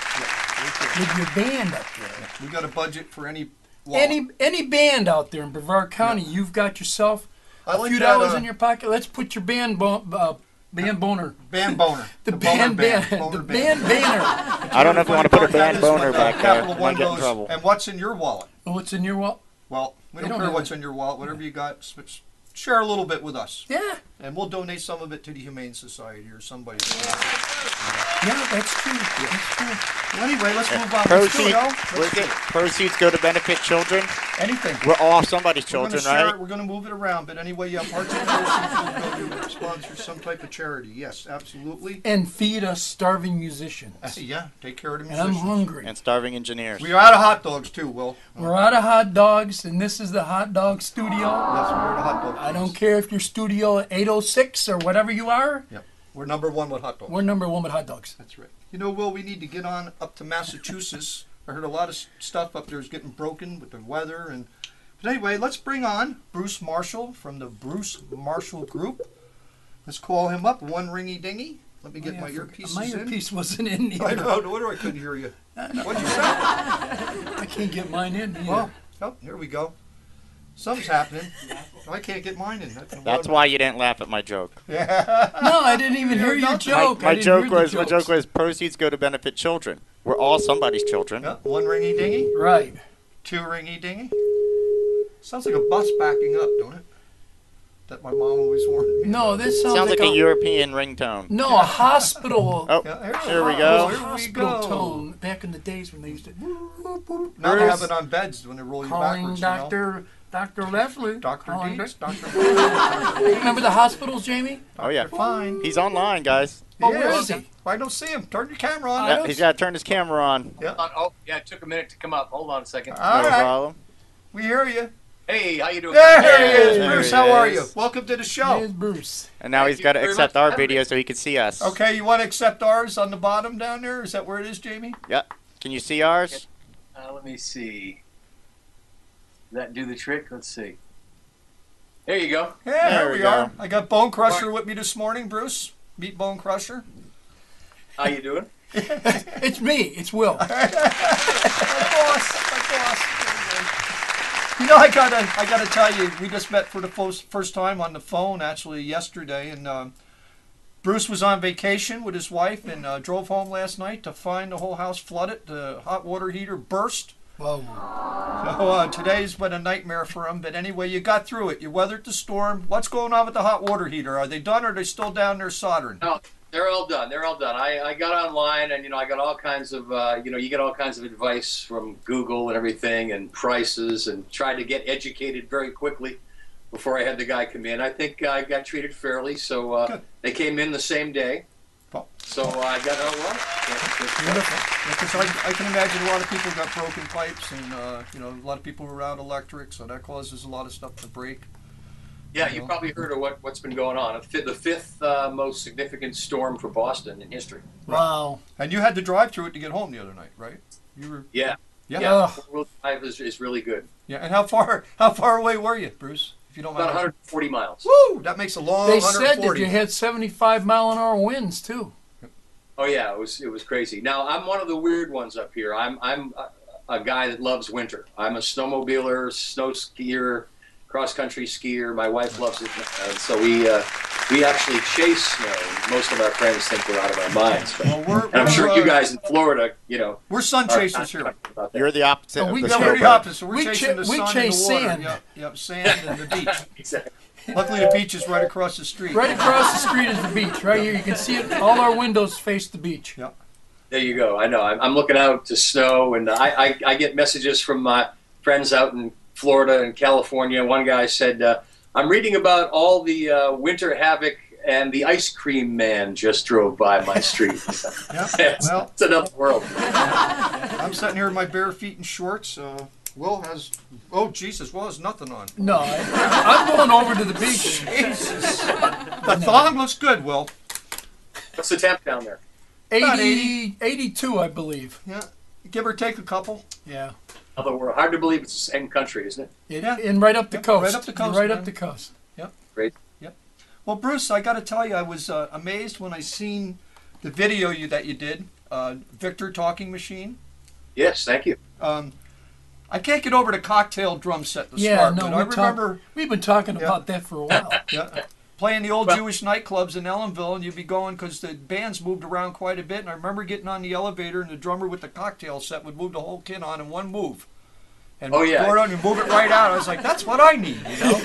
with your band up there. Yeah. We got a budget for any band out there in Brevard County. Yeah. You've got yourself a few dollars in your pocket. Let's put your band boner. Band boner. The band banner. I don't know if you want to put a band boner back there. I might get in trouble. And what's in your wallet? What's in your wallet? Well, we don't care what's in your wallet. Whatever you got, share a little bit with us. Yeah. And we'll donate some of it to the Humane Society or somebody. Yeah, that's true. Yeah. That's true. Well, anyway, let's move on. Proceeds go to benefit children. Anything. We're all somebody's children, right? We're going to move it around, but anyway, yeah, parts of the proceeds will go to sponsor some type of charity. Yes, absolutely. And feed us starving musicians. Yeah, take care of the musicians. And I'm hungry. And starving engineers. We are out of hot dogs too, Will. We're out of hot dogs, and this is the hot dog studio. Yes, we're out of hot dogs. I don't care if you're Studio 806 or whatever you are. Yep. We're number one with hot dogs. We're number one with hot dogs. That's right. Will, we need to get on up to Massachusetts. I heard a lot of stuff up there is getting broken with the weather. But anyway, let's bring on Bruce Marshall from the Bruce Marshall Group. Let's call him up. One ringy dingy. Let me get my earpiece in. My earpiece wasn't in either. I know. No wonder I couldn't hear you. What'd you say? I can't get mine in either. Well, oh, here we go. Something's happening. I can't get mine in. That's why you didn't laugh at my joke. Yeah. No, I didn't even hear your joke. My joke was proceeds go to benefit children. We're all somebody's children. Yeah, one ringy dingy. Right. Two ringy dingy. Sounds like a bus backing up, don't it? That my mom always warned me. No, this sounds like a European ringtone. No, a hospital. Oh, here we go. Hospital tone. Back in the days when they used to. Now they have it on beds when they roll you backwards. Dr. Leslie. Dr. Deitz. Remember the hospitals, Jamie? Oh, yeah. Fine. He's online, guys. Oh, where is he? I don't see him. Turn your camera on. Yeah, he's got to turn his camera on. Yeah. Oh, yeah, it took a minute to come up. Hold on a second. All no right. problem. We hear you. Hey, how you doing? There he is. Bruce, how are you? Welcome to the show. There's Bruce. And now he's got to accept our video so he can see us. Okay, you want to accept ours on the bottom down there? Is that where it is, Jamie? Yeah. Can you see ours? Let me see. Does that do the trick? Let's see. There you go. Yeah, there we are. I got Bone Crusher with me this morning, Bruce. Meet Bone Crusher. How you doing? It's me. It's Will. My boss. I gotta tell you, we just met for the first time on the phone actually yesterday, and Bruce was on vacation with his wife and drove home last night to find the whole house flooded. The hot water heater burst. Whoa. So today's been a nightmare for him. But anyway, you got through it. You weathered the storm. What's going on with the hot water heater? Are they done or are they still down there soldering? No, they're all done. They're all done. I got online and, I got all kinds of, you get all kinds of advice from Google and everything and prices and tried to get educated very quickly before I had the guy come in. I think I got treated fairly. So they came in the same day. So I got out one. Because I can imagine a lot of people got broken pipes, and a lot of people were out electric, so that causes a lot of stuff to break. Yeah, you probably heard of what's been going on. The fifth most significant storm for Boston in history. Wow! And you had to drive through it to get home the other night, right? You were. Yeah. Yeah. Four-wheel drive is really good. Yeah, and how far away were you, Bruce? If you don't mind. About 140 miles. Woo! That makes a long. They 140. said that you had 75-mile-an-hour winds too. Oh yeah, it was crazy. Now I'm one of the weird ones up here. I'm a guy that loves winter. I'm a snowmobiler, snow skier, cross country skier. My wife loves it, so we actually chase snow. Most of our friends think we're out of our minds, but and I'm sure you guys in Florida, we're sun chasers here. You're the opposite. We're the opposite. We're chasing the sun and the water. Sand. Yep, sand and the beach. Exactly. Luckily, the beach is right across the street. Right across the street is the beach. Right here, you can see it. All our windows face the beach. Yep. There you go. I know. I'm looking out to snow, and I get messages from my friends out in Florida and California. One guy said, I'm reading about all the winter havoc, and the ice cream man just drove by my street. Well, it's another world. I'm sitting here in my bare feet and shorts. Will has, oh Jesus, Will has nothing on. No, I'm going over to the beach. Jesus. The thong looks good, Will. What's the temp down there? 82, I believe. Yeah, give or take a couple. Yeah. Another world. Hard to believe it's the same country, isn't it? And right up the coast. Right up the coast. Right up the coast. Yep. Great. Yep. Well, Bruce, I got to tell you, I was amazed when I seen the video that you did, Victor Talking Machine. Yes, thank you. I can't get over the cocktail drum set to Yeah, start. no, but I remember we've been talking about that for a while. Yeah. Playing the old Jewish nightclubs in Ellenville, and you'd be going because the bands moved around quite a bit. And I remember getting on the elevator, and the drummer with the cocktail set would move the whole kit on in one move. And oh yeah, go on and move it right out. I was like, that's what I need. You know?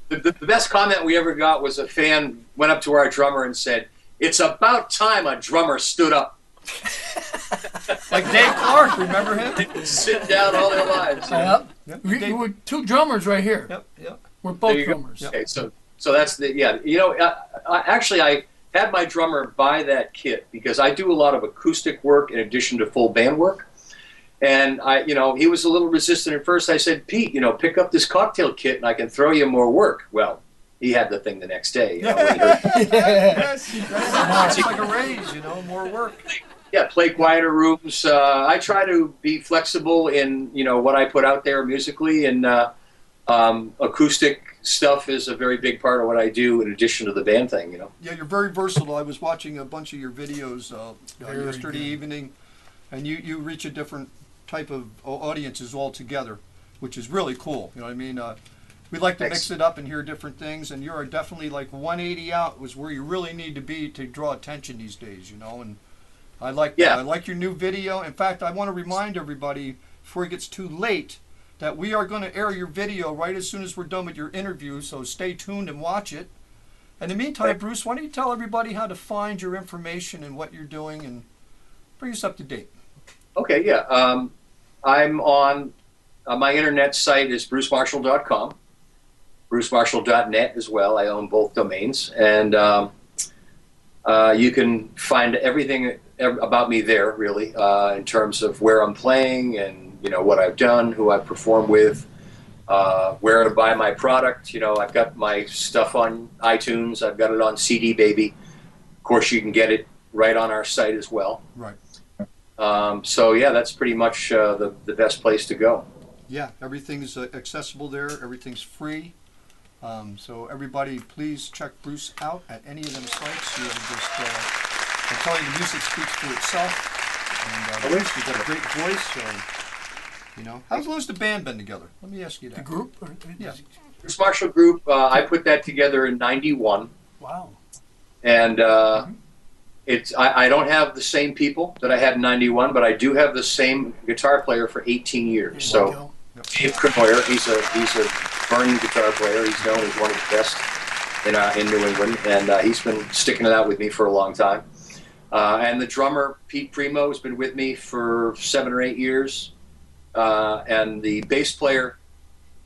The best comment we ever got was a fan went up to our drummer and said, "It's about time a drummer stood up." Like Dave Clark, remember him? They've been sitting down all their lives. Yep. We're two drummers right here. Yep. Yep. We're both drummers. Okay, so that's the You know, actually, I had my drummer buy that kit because I do a lot of acoustic work in addition to full band work. And he was a little resistant at first. I said, Pete, pick up this cocktail kit and I can throw you more work. Well, he had the thing the next day. Yes, it's like a raise, more work. Yeah, play quieter rooms. I try to be flexible in what I put out there musically, and acoustic stuff is a very big part of what I do in addition to the band thing. Yeah, you're very versatile. I was watching a bunch of your videos yesterday evening, and you reach a different type of audiences altogether, which is really cool. You know what I mean? We like to mix it up and hear different things, and you're definitely like 180 out was where you really need to be to draw attention these days. And I like that. I like your new video. In fact, I want to remind everybody before it gets too late that we are going to air your video right as soon as we're done with your interview, so stay tuned and watch it. In the meantime, Bruce, why don't you tell everybody how to find your information and what you're doing and bring us up to date. Okay, yeah. I'm on my internet site is brucemarshall.com, brucemarshall.net as well. I own both domains. And you can find everything about me there, really, in terms of where I'm playing and what I've done, who I've performed with, where to buy my product. I've got my stuff on iTunes. I've got it on CD Baby. Of course, you can get it right on our site as well. Right. So yeah, that's pretty much the best place to go. Yeah, everything's accessible there. Everything's free. So everybody, please check Bruce out at any of them sites. I'm telling you, the music speaks for itself. And Bruce, you've got a great voice. So, how long's the band been together? Let me ask you that. The group? Yeah. Bruce Marshall Group, I put that together in '91. Wow. And I don't have the same people that I had in '91, but I do have the same guitar player for 18 years. So Dave Kronoyer, he's a burning guitar player. He's known as one of the best in New England, and he's been sticking it out with me for a long time. And the drummer, Pete Primo, has been with me for 7 or 8 years. And the bass player,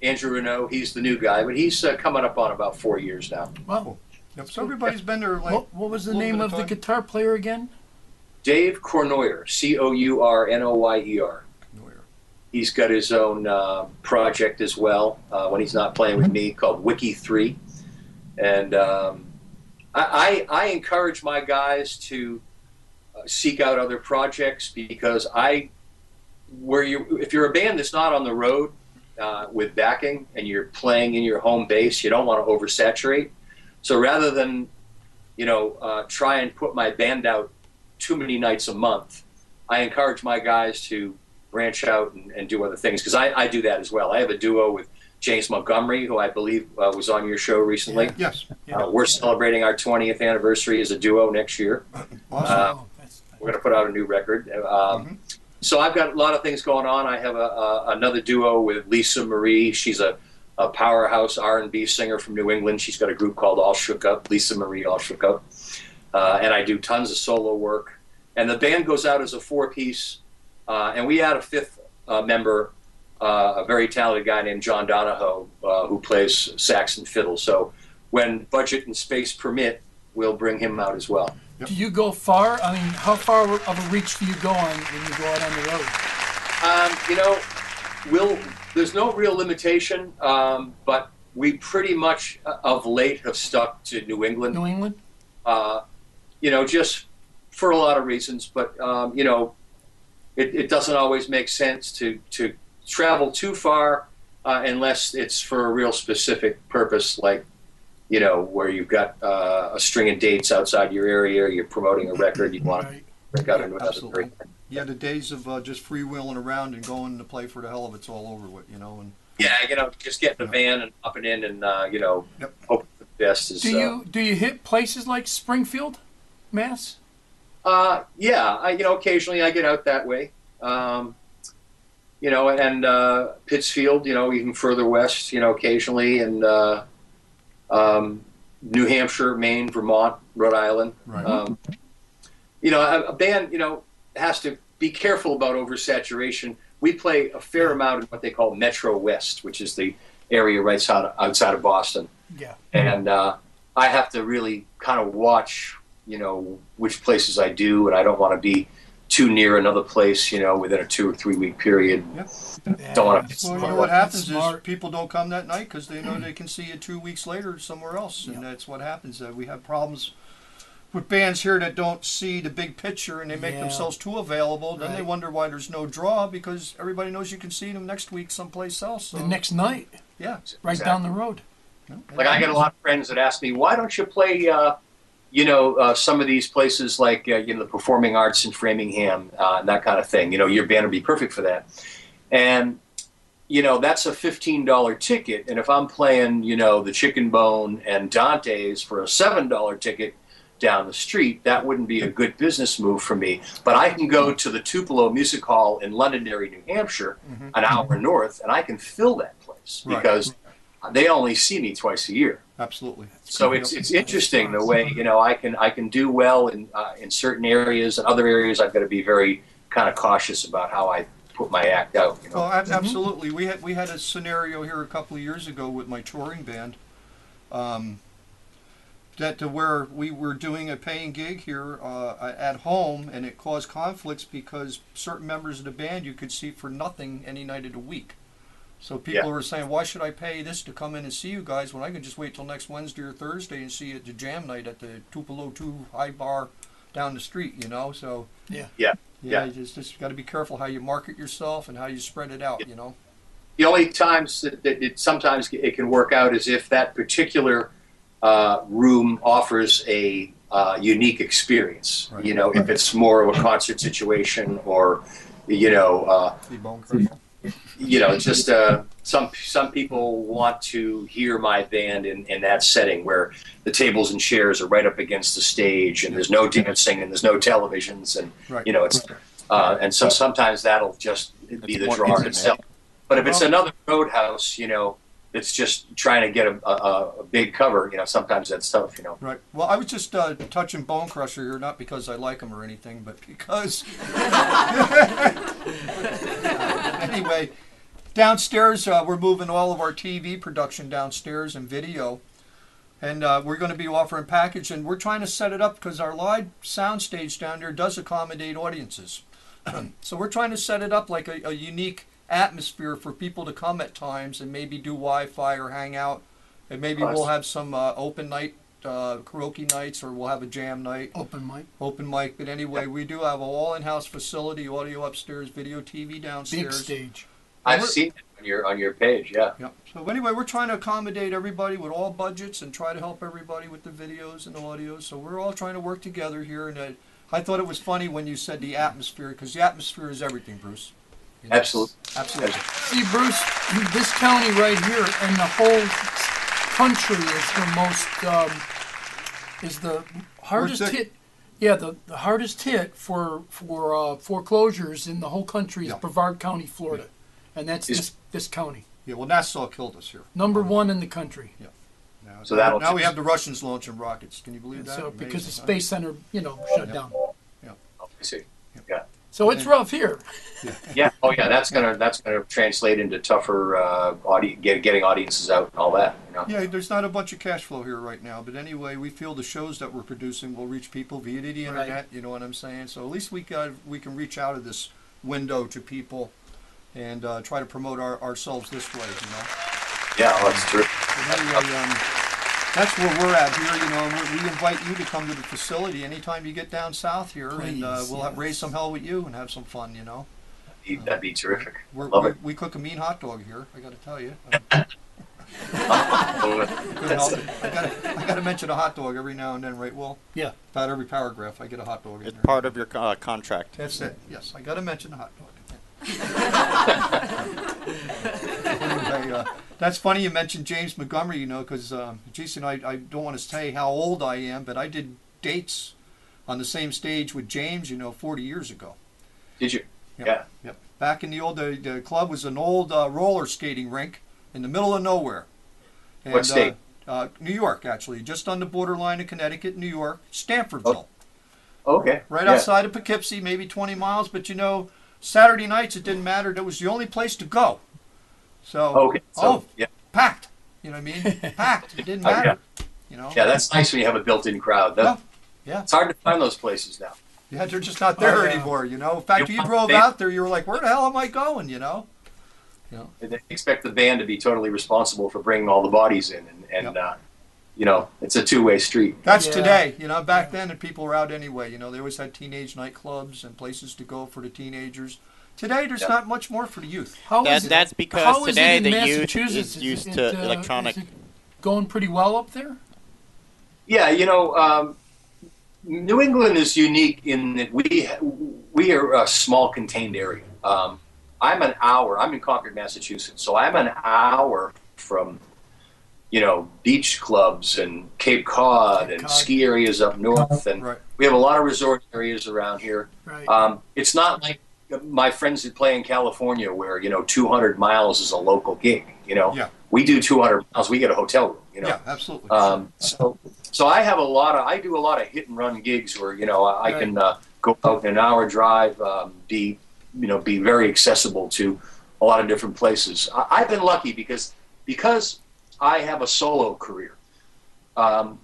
Andrew Renault, he's the new guy, but he's coming up on about 4 years now. Wow. Yep. So everybody's been there like. What was the name of the guitar player again? Dave Kronoyer, Cournoyer. He's got his own project as well when he's not playing with me called Wiki 3. And I encourage my guys to seek out other projects because if you're a band that's not on the road with backing and you're playing in your home base, you don't want to oversaturate. So rather than, try and put my band out too many nights a month, I encourage my guys to branch out and do other things because I do that as well. I have a duo with James Montgomery, who I believe was on your show recently. Yeah. Yes. Yeah. We're celebrating our 20th anniversary as a duo next year. Awesome. We're going to put out a new record. So I've got a lot of things going on. I have another duo with Lisa Marie. She's a powerhouse R&B singer from New England. She's got a group called All Shook Up, Lisa Marie All Shook Up. And I do tons of solo work. And the band goes out as a 4-piece, and we add a 5th member, a very talented guy named John Donahoe, who plays sax and fiddle. So when budget and space permit, we'll bring him out as well. Yep. Do you go far? I mean, how far of a reach do you go on when you go out on the road? There's no real limitation, but we pretty much of late have stuck to New England. New England? Just for a lot of reasons, but it doesn't always make sense to travel too far unless it's for a real specific purpose, like where you've got a string of dates outside your area, you're promoting a record, you want to break out into another area. Yeah, the days of just freewheeling around and going to play for the hell of it's all over with, and just get in the van and up and in, and hope the best is. Do you hit places like Springfield, Mass? Occasionally I get out that way. And Pittsfield, even further west, occasionally, and New Hampshire, Maine, Vermont, Rhode Island. Right. A band, has to be careful about oversaturation. We play a fair amount in what they call Metro West, which is the area right outside of Boston. Yeah. And I have to really kind of watch, which places I do, and I don't want to be too near another place, within a 2 or 3 week period. Yep. Don't want to. Well, what happens is people don't come that night because they know they can see you 2 weeks later somewhere else, and that's what happens. We have problems with bands here that don't see the big picture and they make themselves too available. Then they wonder why there's no draw because everybody knows you can see them next week someplace else. So. The next night. Yeah. Right down the road. Like I get a lot of friends that ask me, why don't you play, some of these places like, the Performing Arts in Framingham, and that kind of thing. Your band would be perfect for that. And, that's a $15 ticket. And if I'm playing, the Chicken Bone and Dante's for a $7 ticket down the street, that wouldn't be a good business move for me. But I can go to the Tupelo Music Hall in Londonderry, New Hampshire, an hour north, and I can fill that place because they only see me twice a year. Absolutely. So it's interesting the way I can do well in certain areas, and other areas I've got to be very kind of cautious about how I put my act out. Oh, absolutely. We had a scenario here a couple of years ago with my touring band. That to where we were doing a paying gig here at home, and it caused conflicts because certain members of the band you could see for nothing any night of the week. So people were saying, why should I pay this to come in and see you guys when I can just wait till next Wednesday or Thursday and see you at the jam night at the Tupelo 2 high bar down the street, So you just got to be careful how you market yourself and how you spread it out, The only times that sometimes it can work out is if that particular room offers a unique experience. Right. If it's more of a concert situation, or just some people want to hear my band in that setting where the tables and chairs are right up against the stage, and there's no dancing and there's no televisions, and it's and so sometimes that'll just be the draw itself. But if it's another roadhouse, it's just trying to get a big cover, sometimes that's tough, Right. Well, I was just touching Bone Crusher here, not because I like him or anything, but because... Anyway, downstairs, we're moving all of our TV production downstairs and video, and we're going to be offering package, and we're trying to set it up because our live sound stage down there does accommodate audiences. So we're trying to set it up like a unique atmosphere for people to come at times and maybe do Wi-Fi or hang out, and maybe we'll have some open night karaoke nights, or we'll have a jam night, open mic. But anyway, we do have an all in-house facility, audio upstairs, video, TV downstairs, big stage. I've seen it on your page. Yeah. So anyway, we're trying to accommodate everybody with all budgets and try to help everybody with the videos and the audio, so we're all trying to work together here. And I thought it was funny when you said the atmosphere, because the atmosphere is everything, Bruce. Absolutely. See, Bruce, this county right here and the whole country is the most, is the hardest hit. Yeah, the hardest hit for foreclosures in the whole country is Brevard County, Florida. And that's this county. Yeah, well, Nassau killed us here. Number one in the country. Yeah. So now we have the Russians launching rockets. Can you believe that? So because the Space Center, shut down. Yeah. I see. Yeah. So it's rough here. Yeah. Oh, yeah. That's gonna translate into tougher getting audiences out and all that. You know? Yeah, there's not a bunch of cash flow here right now, but anyway, we feel the shows that we're producing will reach people via the internet. Right. You know what I'm saying? So at least we can reach out of this window to people and try to promote ourselves this way. You know. Yeah, well, that's true. But anyway, that's where we're at here. You know, we invite you to come to the facility anytime you get down south here, Please, and we'll raise some hell with you and have some fun. You know. That'd be terrific. Love it. We cook a mean hot dog here. I got to tell you. I got to mention a hot dog every now and then, right, Will? Yeah. About every paragraph, I get a hot dog. It's part of your contract. That's it. Yes, I got to mention the hot dog. Anyway, that's funny you mentioned James Montgomery, you know, because Jason, I don't want to say how old I am, but I did Deitz on the same stage with James, you know, 40 years ago. Did you? Yep. Yeah. Yep. Back in the old, the club was an old roller skating rink in the middle of nowhere. And, What state? New York, actually, just on the borderline of Connecticut, New York, Stanfordville. Okay. Right Yeah. outside of Poughkeepsie, maybe 20 miles, but you know, Saturday nights it didn't matter. That was the only place to go. So, Okay. So, yeah. packed. You know what I mean? Packed. It didn't Oh, matter. yeah. You know? Yeah, that's nice when you have a built-in crowd. Yeah. It's hard to find those places now. Yeah, they're just not there yeah. anymore, you know? In fact, You you want drove they- out there, you were like, where the hell am I going, you know? They expect the band to be totally responsible for bringing all the bodies in, and you know, it's a two-way street. That's Yeah. today. You know, back then, and people were out anyway. You know, they always had teenage nightclubs and places to go for the teenagers. Today, there's not much more for the youth. How is it? That's because How is today it in the youth Massachusetts? is used to electronic. Is it going pretty well up there? Yeah, you know, New England is unique in that we are a small contained area. I'm in Concord, Massachusetts, so I'm an hour from, you know, beach clubs and Cape Cod and ski areas up north, and Right. we have a lot of resort areas around here. Right. It's not like my friends that play in California where, you know, 200 miles is a local gig, you know. Yeah. We do 200 miles, we get a hotel room, you know. Yeah, absolutely. So I have I do a lot of hit and run gigs where, you know, I can go out in an hour drive, be very accessible to a lot of different places. I've been lucky because I have a solo career.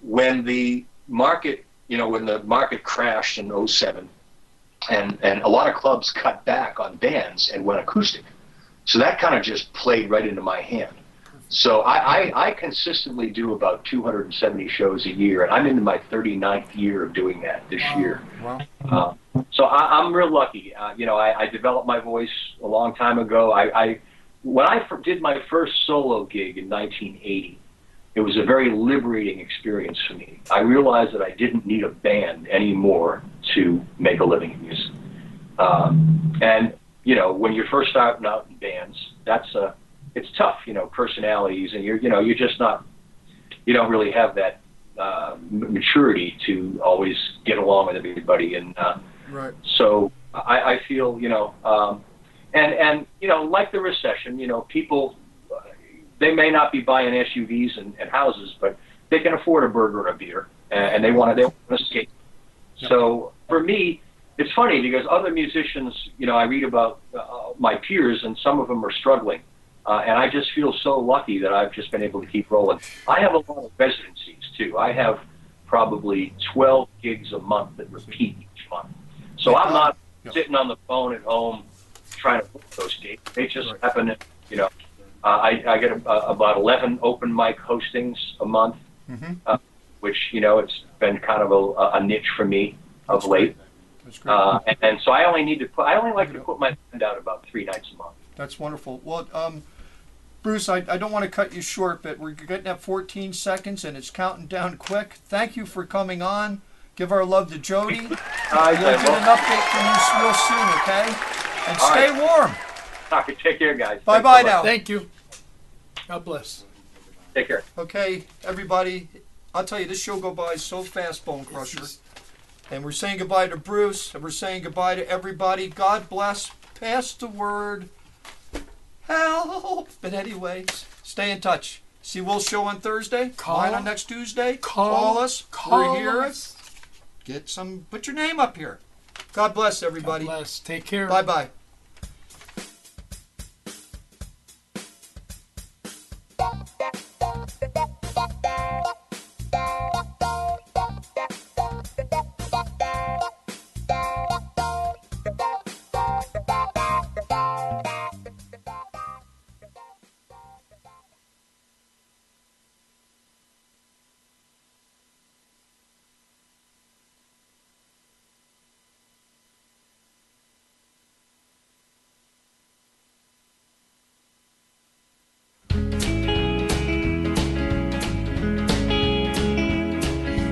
When the market crashed in 2007, and a lot of clubs cut back on bands and went acoustic. So that kind of just played right into my hand. So I consistently do about 270 shows a year, and I'm into my 39th year of doing that this year. Wow. So I'm real lucky. You know, I developed my voice a long time ago. When I did my first solo gig in 1980, it was a very liberating experience for me. I realized that I didn't need a band anymore to make a living in music. And, you know, when you're first starting out in bands, it's tough, you know, personalities, and you don't really have that maturity to always get along with everybody. And Right. so I feel, you know, and you know, like the recession, you know, people, they may not be buying SUVs and houses, but they can afford a burger and a beer, and they want to escape. Yep. So for me, it's funny because other musicians, you know, I read about my peers, and some of them are struggling, and I just feel so lucky that I've just been able to keep rolling. I have a lot of residencies too. I have probably 12 gigs a month that repeat each month. So I'm not sitting on the phone at home trying to book those dates. They just happen to, you know. I get about 11 open mic hostings a month, which, you know, it's been kind of a niche for me of late. That's great. And so I only like to put my band out about 3 nights a month. That's wonderful. Well, Bruce, I don't want to cut you short, but we're getting at 14 seconds, and it's counting down quick. Thank you for coming on. Give our love to Jody. We'll get an update from you real soon, okay? And stay warm. All right, take care, guys. Bye-bye now. Thank you. God bless. Take care. Okay, everybody, I'll tell you, this show go by so fast, Bone Crusher. And we're saying goodbye to Bruce, and we're saying goodbye to everybody. God bless. Pass the word. Help. But anyway, stay in touch. See Will's show on Thursday. Mine on next Tuesday. Call us. We're here. Put your name up here. God bless everybody. God bless. Take care. Bye-bye.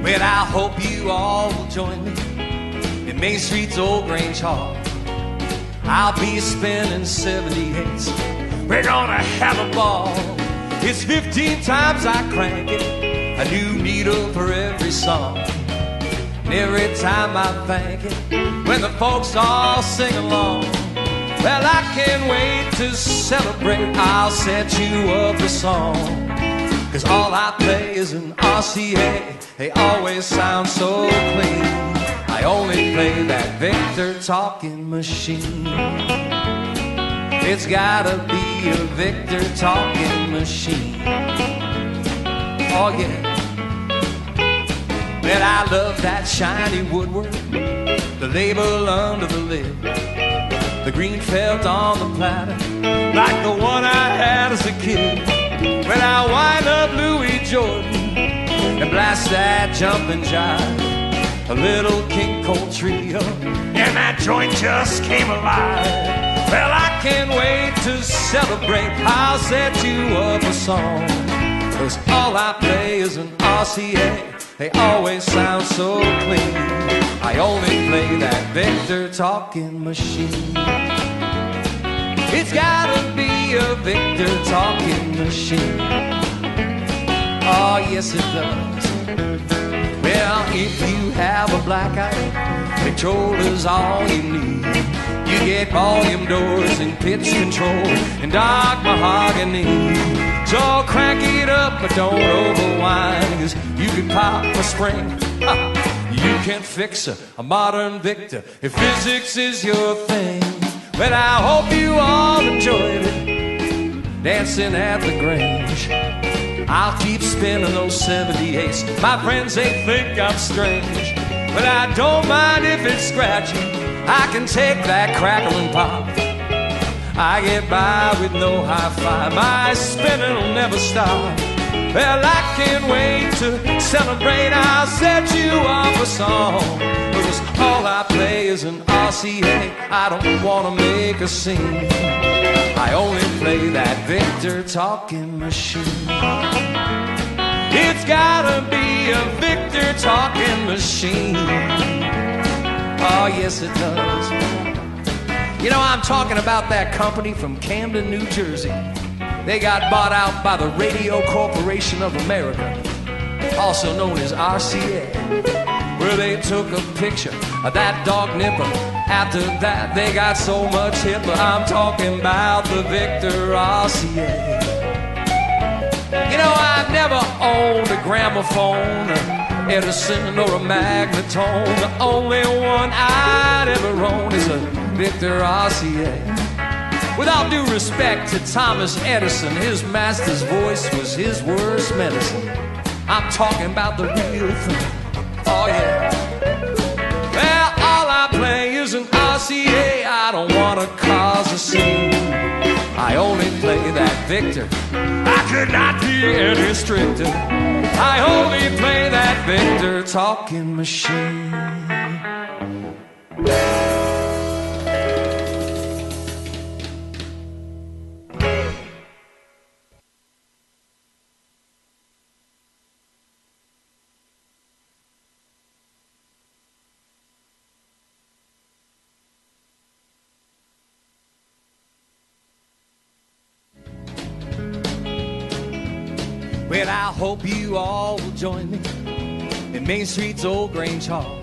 Well, I hope you all will join me in Main Street's old Grange Hall. I'll be spinning 78s. We're gonna have a ball. It's 15 times I crank it, a new needle for every song. And every time I thank it, when the folks all sing along. Well, I can't wait to celebrate. I'll set you up a song. 'Cause all I play is an RCA. They always sound so clean. I only play that Victor talking machine. It's gotta be a Victor talking machine. Oh yeah. Well, I love that shiny woodwork, the label under the lid, the green felt on the platter, like the one I had as a kid. When I wind up Louis Jordan and blast that jumping jive, a little King Cole trio, and that joint just came alive. Well, I can't wait to celebrate. I'll set you up a song, 'cause all I play is an RCA. They always sound so clean. I only play that Victor talking machine. It's gotta be a Victor talking machine. Oh, yes it does. Well, if you have a blackout, controller's all you need. You get volume doors and pitch control and dark mahogany. So crank it up, but don't overwind, 'cause you can pop a spring. You can fix a modern Victor if physics is your thing. But I hope you all enjoyed it, dancing at the Grange. I'll keep spinning those 78s. My friends, they think I'm strange, but I don't mind if it's scratchy. I can take that crackle and pop. I get by with no hi-fi. My spinning will never stop. Well, I can't wait to celebrate. I'll set you up a song, 'cause all I play is an RCA. I don't wanna make a scene. I only play that Victor talking machine. It's gotta be a Victor talking machine. Oh, yes it does. You know, I'm talking about that company from Camden, New Jersey. They got bought out by the Radio Corporation of America, also known as RCA, where they took a picture of that dog nipper. After that, they got so much hipper. I'm talking about the Victor RCA. You know, I've never owned a gramophone, an Edison or a magnetone. The only one I'd ever own is a Victor RCA. With all due respect to Thomas Edison, his master's voice was his worst medicine. I'm talking about the real thing. Oh yeah. Well, all I play is an RCA. I don't want to cause a scene. I only play that Victor. I could not be any stricter. I only play that Victor talking machine. Well, I hope you all will join me in Main Street's old Grange Hall.